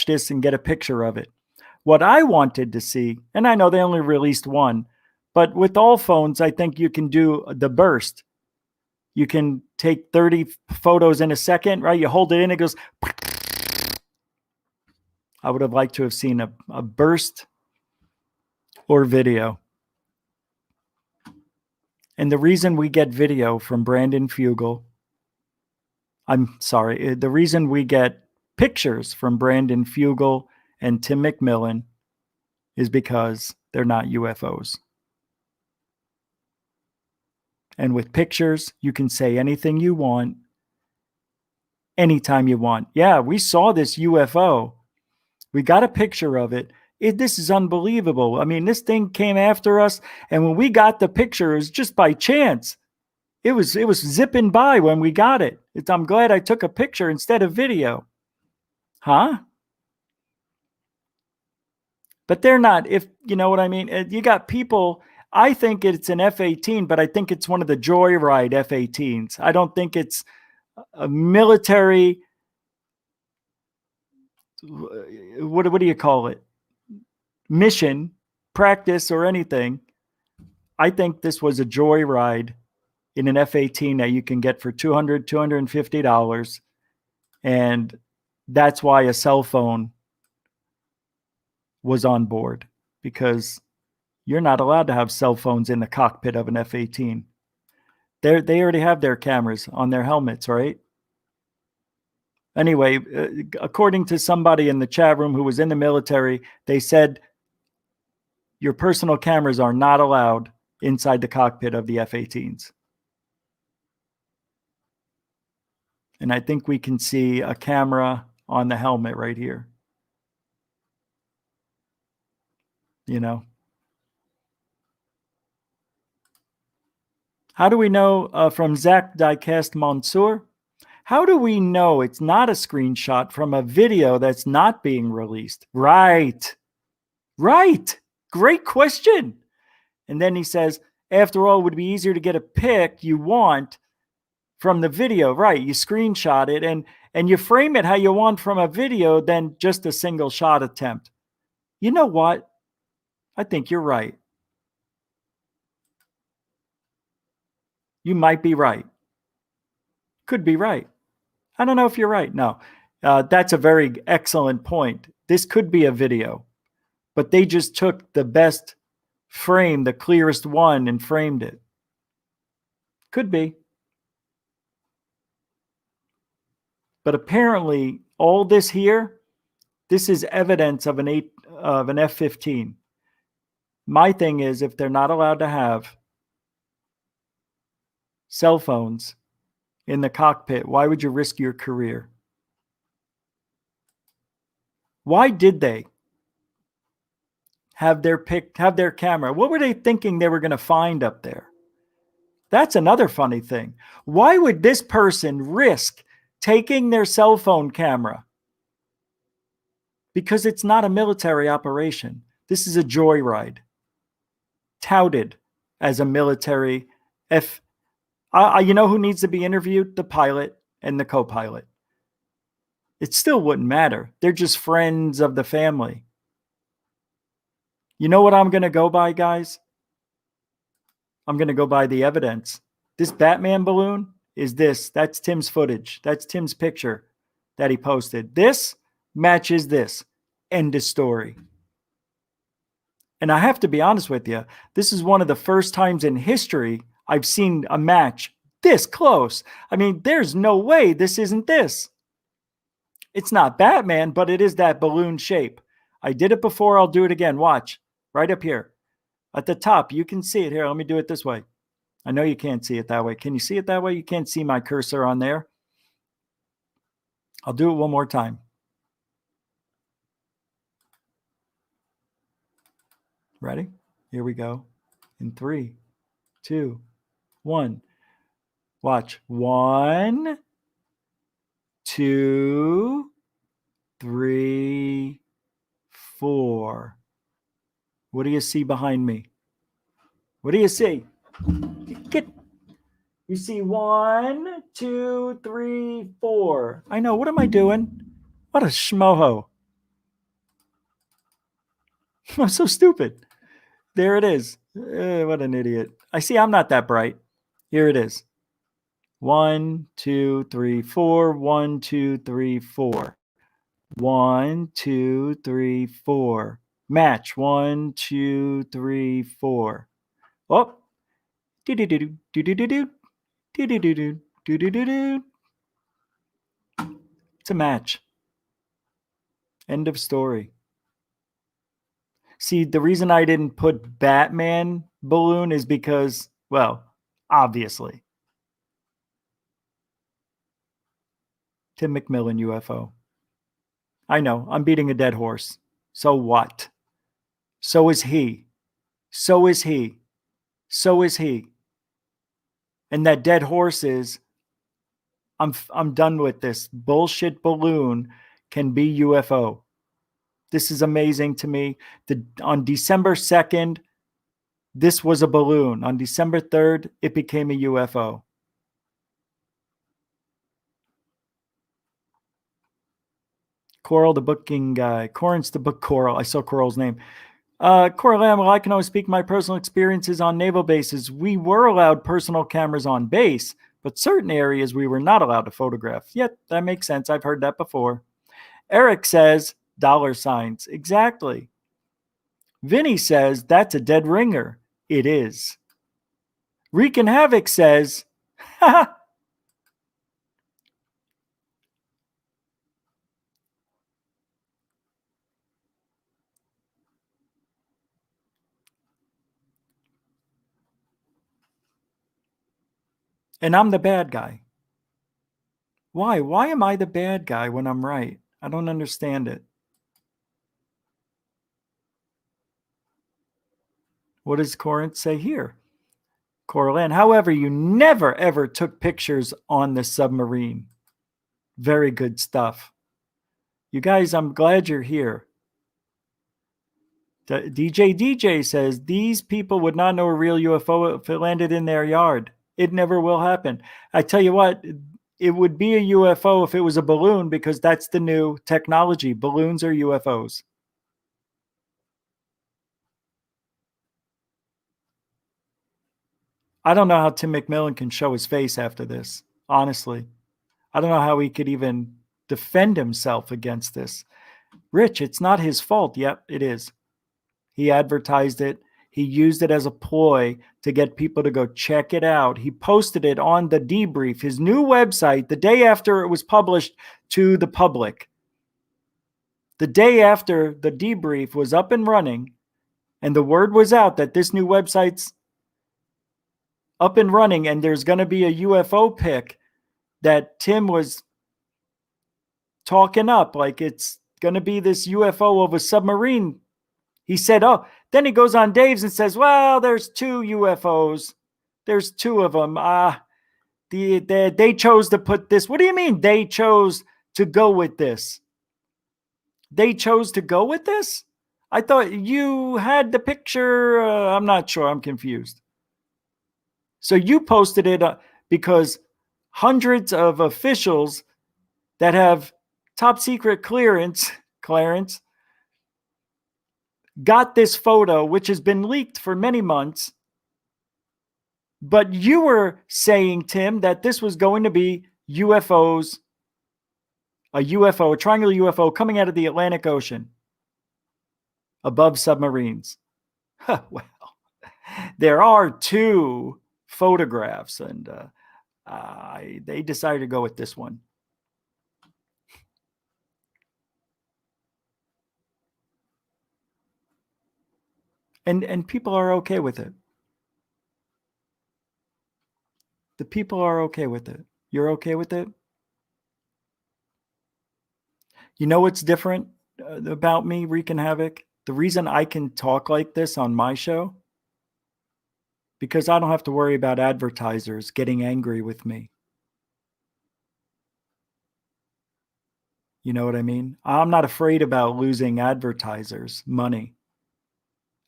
this and get a picture of it. What I wanted to see, and I know they only released one, but with all phones, I think you can do the burst. You can take 30 photos in a second, right? You hold it in, it goes. I would have liked to have seen a burst or video. And the reason we get video from Brandon Fugel, the reason we get pictures from Brandon Fugel and Tim McMillan is because they're not UFOs. And with pictures, you can say anything you want, anytime you want. Yeah, we saw this UFO. We got a picture of it. This is unbelievable. I mean, this thing came after us, and when we got the picture, it was just by chance. It was zipping by when we got it. I'm glad I took a picture instead of video. Huh? But they're not, if you know what I mean. You got people, I think it's an F-18, but I think it's one of the Joyride F-18s. I don't think it's a military, what do you call it? Mission, practice, or anything. I think this was a Joyride in an F-18 that you can get for $200, $250. And that's why a cell phone was on board, because you're not allowed to have cell phones in the cockpit of an F-18. They already have their cameras on their helmets, right? Anyway, according to somebody in the chat room who was in the military, they said your personal cameras are not allowed inside the cockpit of the F-18s. And I think we can see a camera on the helmet right here. You know. How do we know, from Zach Diecast Mansour, how do we know it's not a screenshot from a video that's not being released? Right. Great question. And then he says, after all, it would be easier to get a pic you want from the video. Right. You screenshot it and you frame it how you want from a video than just a single shot attempt. You know what? I think you're right. You might be right. Could be right. I don't know if you're right. No, that's a very excellent point. This could be a video, but they just took the best frame, the clearest one, and framed it. Could be. But apparently, all this here, this is evidence of an F-15. My thing is, if they're not allowed to have cell phones in the cockpit, why would you risk your career? Why did they have their camera? What were they thinking they were going to find up there? That's another funny thing. Why would this person risk taking their cell phone camera? Because it's not a military operation. This is a joyride, touted as a military you know who needs to be interviewed? The pilot and the co-pilot. It still wouldn't matter. They're just friends of the family. You know what I'm going to go by, guys? I'm going to go by the evidence. This Batman balloon is this. That's Tim's footage. That's Tim's picture that he posted. This matches this. End of story. And I have to be honest with you. This is one of the first times in history I've seen a match this close. I mean, there's no way this isn't this. It's not Batman, but it is that balloon shape. I did it before. I'll do it again. Watch. Right up here. At the top, you can see it here. Let me do it this way. I know you can't see it that way. Can you see it that way? You can't see my cursor on there. I'll do it one more time. Ready? Here we go. In 3, 2, 1. Watch. 1, 2, 3, 4. What do you see behind me? What do you see? You see 1, 2, 3, 4. I know. What am I doing? What a schmoho. I'm so stupid. There it is. What an idiot. I see I'm not that bright. Here it is. 1, 2, 3, 4. 1, 2, 3, 4. 1, 2, 3, 4. Match. 1, 2, 3, 4. Oh. Do-do-do-do. Do-do-do-do. Do-do-do-do. Do-do-do-do. It's a match. End of story. See, the reason I didn't put Batman balloon is because, well, obviously. Tim McMillan UFO. I know, I'm beating a dead horse. So what? So is he. So is he. So is he. And that dead horse is, I'm done with this. Bullshit balloon can be UFO. This is amazing to me. On December 2nd, this was a balloon. On December 3rd, it became a UFO. Coral, the booking guy. Corin's the book Coral. I saw Coral's name. Coral, well, I can always speak my personal experiences on naval bases. We were allowed personal cameras on base, but certain areas we were not allowed to photograph. Yet, that makes sense. I've heard that before. Eric says, $signs. Exactly. Vinny says, that's a dead ringer. It is. Wreakin' Havoc says, haha. And I'm the bad guy. Why? Why am I the bad guy when I'm right? I don't understand it. What does Corinth say here? Coraline, however, you never ever took pictures on the submarine. Very good stuff. You guys, I'm glad you're here. DJ says, these people would not know a real UFO if it landed in their yard. It never will happen. I tell you what, it would be a UFO if it was a balloon because that's the new technology. Balloons are UFOs. I don't know how Tim McMillan can show his face after this, honestly. I don't know how he could even defend himself against this. Rich, it's not his fault. Yep, it is. He advertised it. He used it as a ploy to get people to go check it out. He posted it on the Debrief, his new website, the day after it was published to the public. The day after the Debrief was up and running, and the word was out that this new website's up and running, and there's going to be a UFO pic that Tim was talking up, like it's going to be this UFO of a submarine. He said, oh, then he goes on Dave's and says, well, there's 2 UFOs. There's 2 of them. They chose to put this. What do you mean they chose to go with this? They chose to go with this? I thought you had the picture. I'm not sure. I'm confused. So you posted it because hundreds of officials that have top secret clearance, Clarence, got this photo, which has been leaked for many months. But you were saying, Tim, that this was going to be UFOs, a UFO, a triangular UFO coming out of the Atlantic Ocean above submarines. Well, there are 2 photographs, and they decided to go with this one. And people are okay with it. The people are okay with it. You're okay with it? You know what's different about me, Wreakin' Havoc? The reason I can talk like this on my show? Because I don't have to worry about advertisers getting angry with me. You know what I mean? I'm not afraid about losing advertisers' money.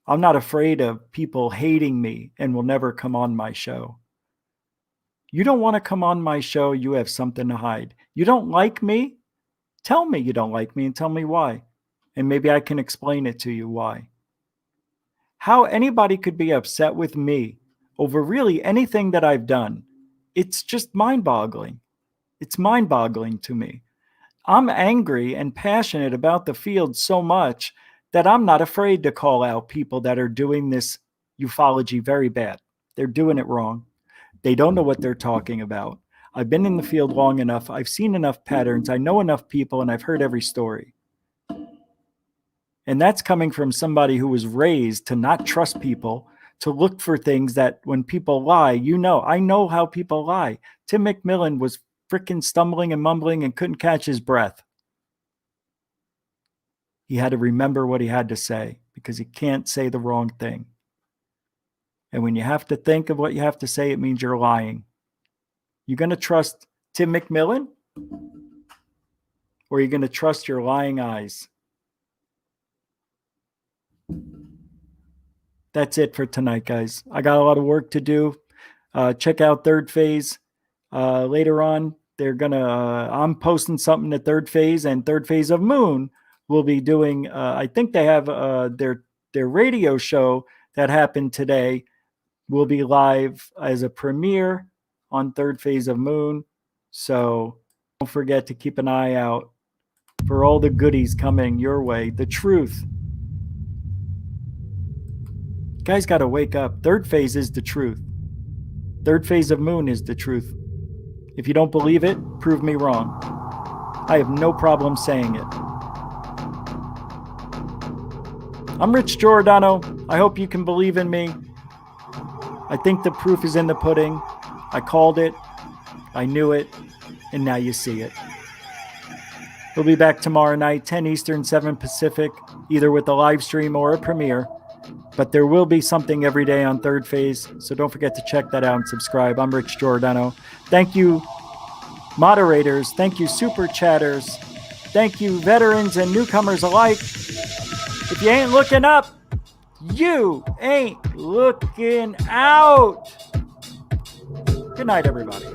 I'm not afraid of people hating me and will never come on my show. You don't want to come on my show, you have something to hide. You don't like me? Tell me you don't like me and tell me why. And maybe I can explain it to you why. How anybody could be upset with me over really anything that I've done, it's just mind-boggling. It's mind-boggling to me. I'm angry and passionate about the field so much that I'm not afraid to call out people that are doing this ufology very bad. They're doing it wrong. They don't know what they're talking about. I've been in the field long enough. I've seen enough patterns. I know enough people, and I've heard every story. And that's coming from somebody who was raised to not trust people, to look for things that when people lie, I know how people lie. Tim McMillan was freaking stumbling and mumbling and couldn't catch his breath. He had to remember what he had to say because he can't say the wrong thing. And when you have to think of what you have to say, it means you're lying. You going to trust Tim McMillan? Or are you going to trust your lying eyes? That's it for tonight, guys. I got a lot of work to do. Check out Third Phase. Later on, I'm posting something at Third Phase, and Third Phase of Moon will be doing, I think they have their radio show that happened today will be live as a premiere on Third Phase of Moon. So don't forget to keep an eye out for all the goodies coming your way. The truth. You guys got to wake up. Third Phase is the truth. Third Phase of Moon is the truth. If you don't believe it, prove me wrong. I have no problem saying it. I'm Rich Giordano. I hope you can believe in me. I think the proof is in the pudding. I called it. I knew it. And now you see it. We'll be back tomorrow night, 10 Eastern, 7 Pacific, either with a live stream or a premiere. But there will be something every day on Third Phase, so don't forget to check that out and subscribe. I'm Rich Giordano. Thank you, moderators. Thank you, super chatters. Thank you, veterans and newcomers alike. If you ain't looking up, you ain't looking out. Good night, everybody.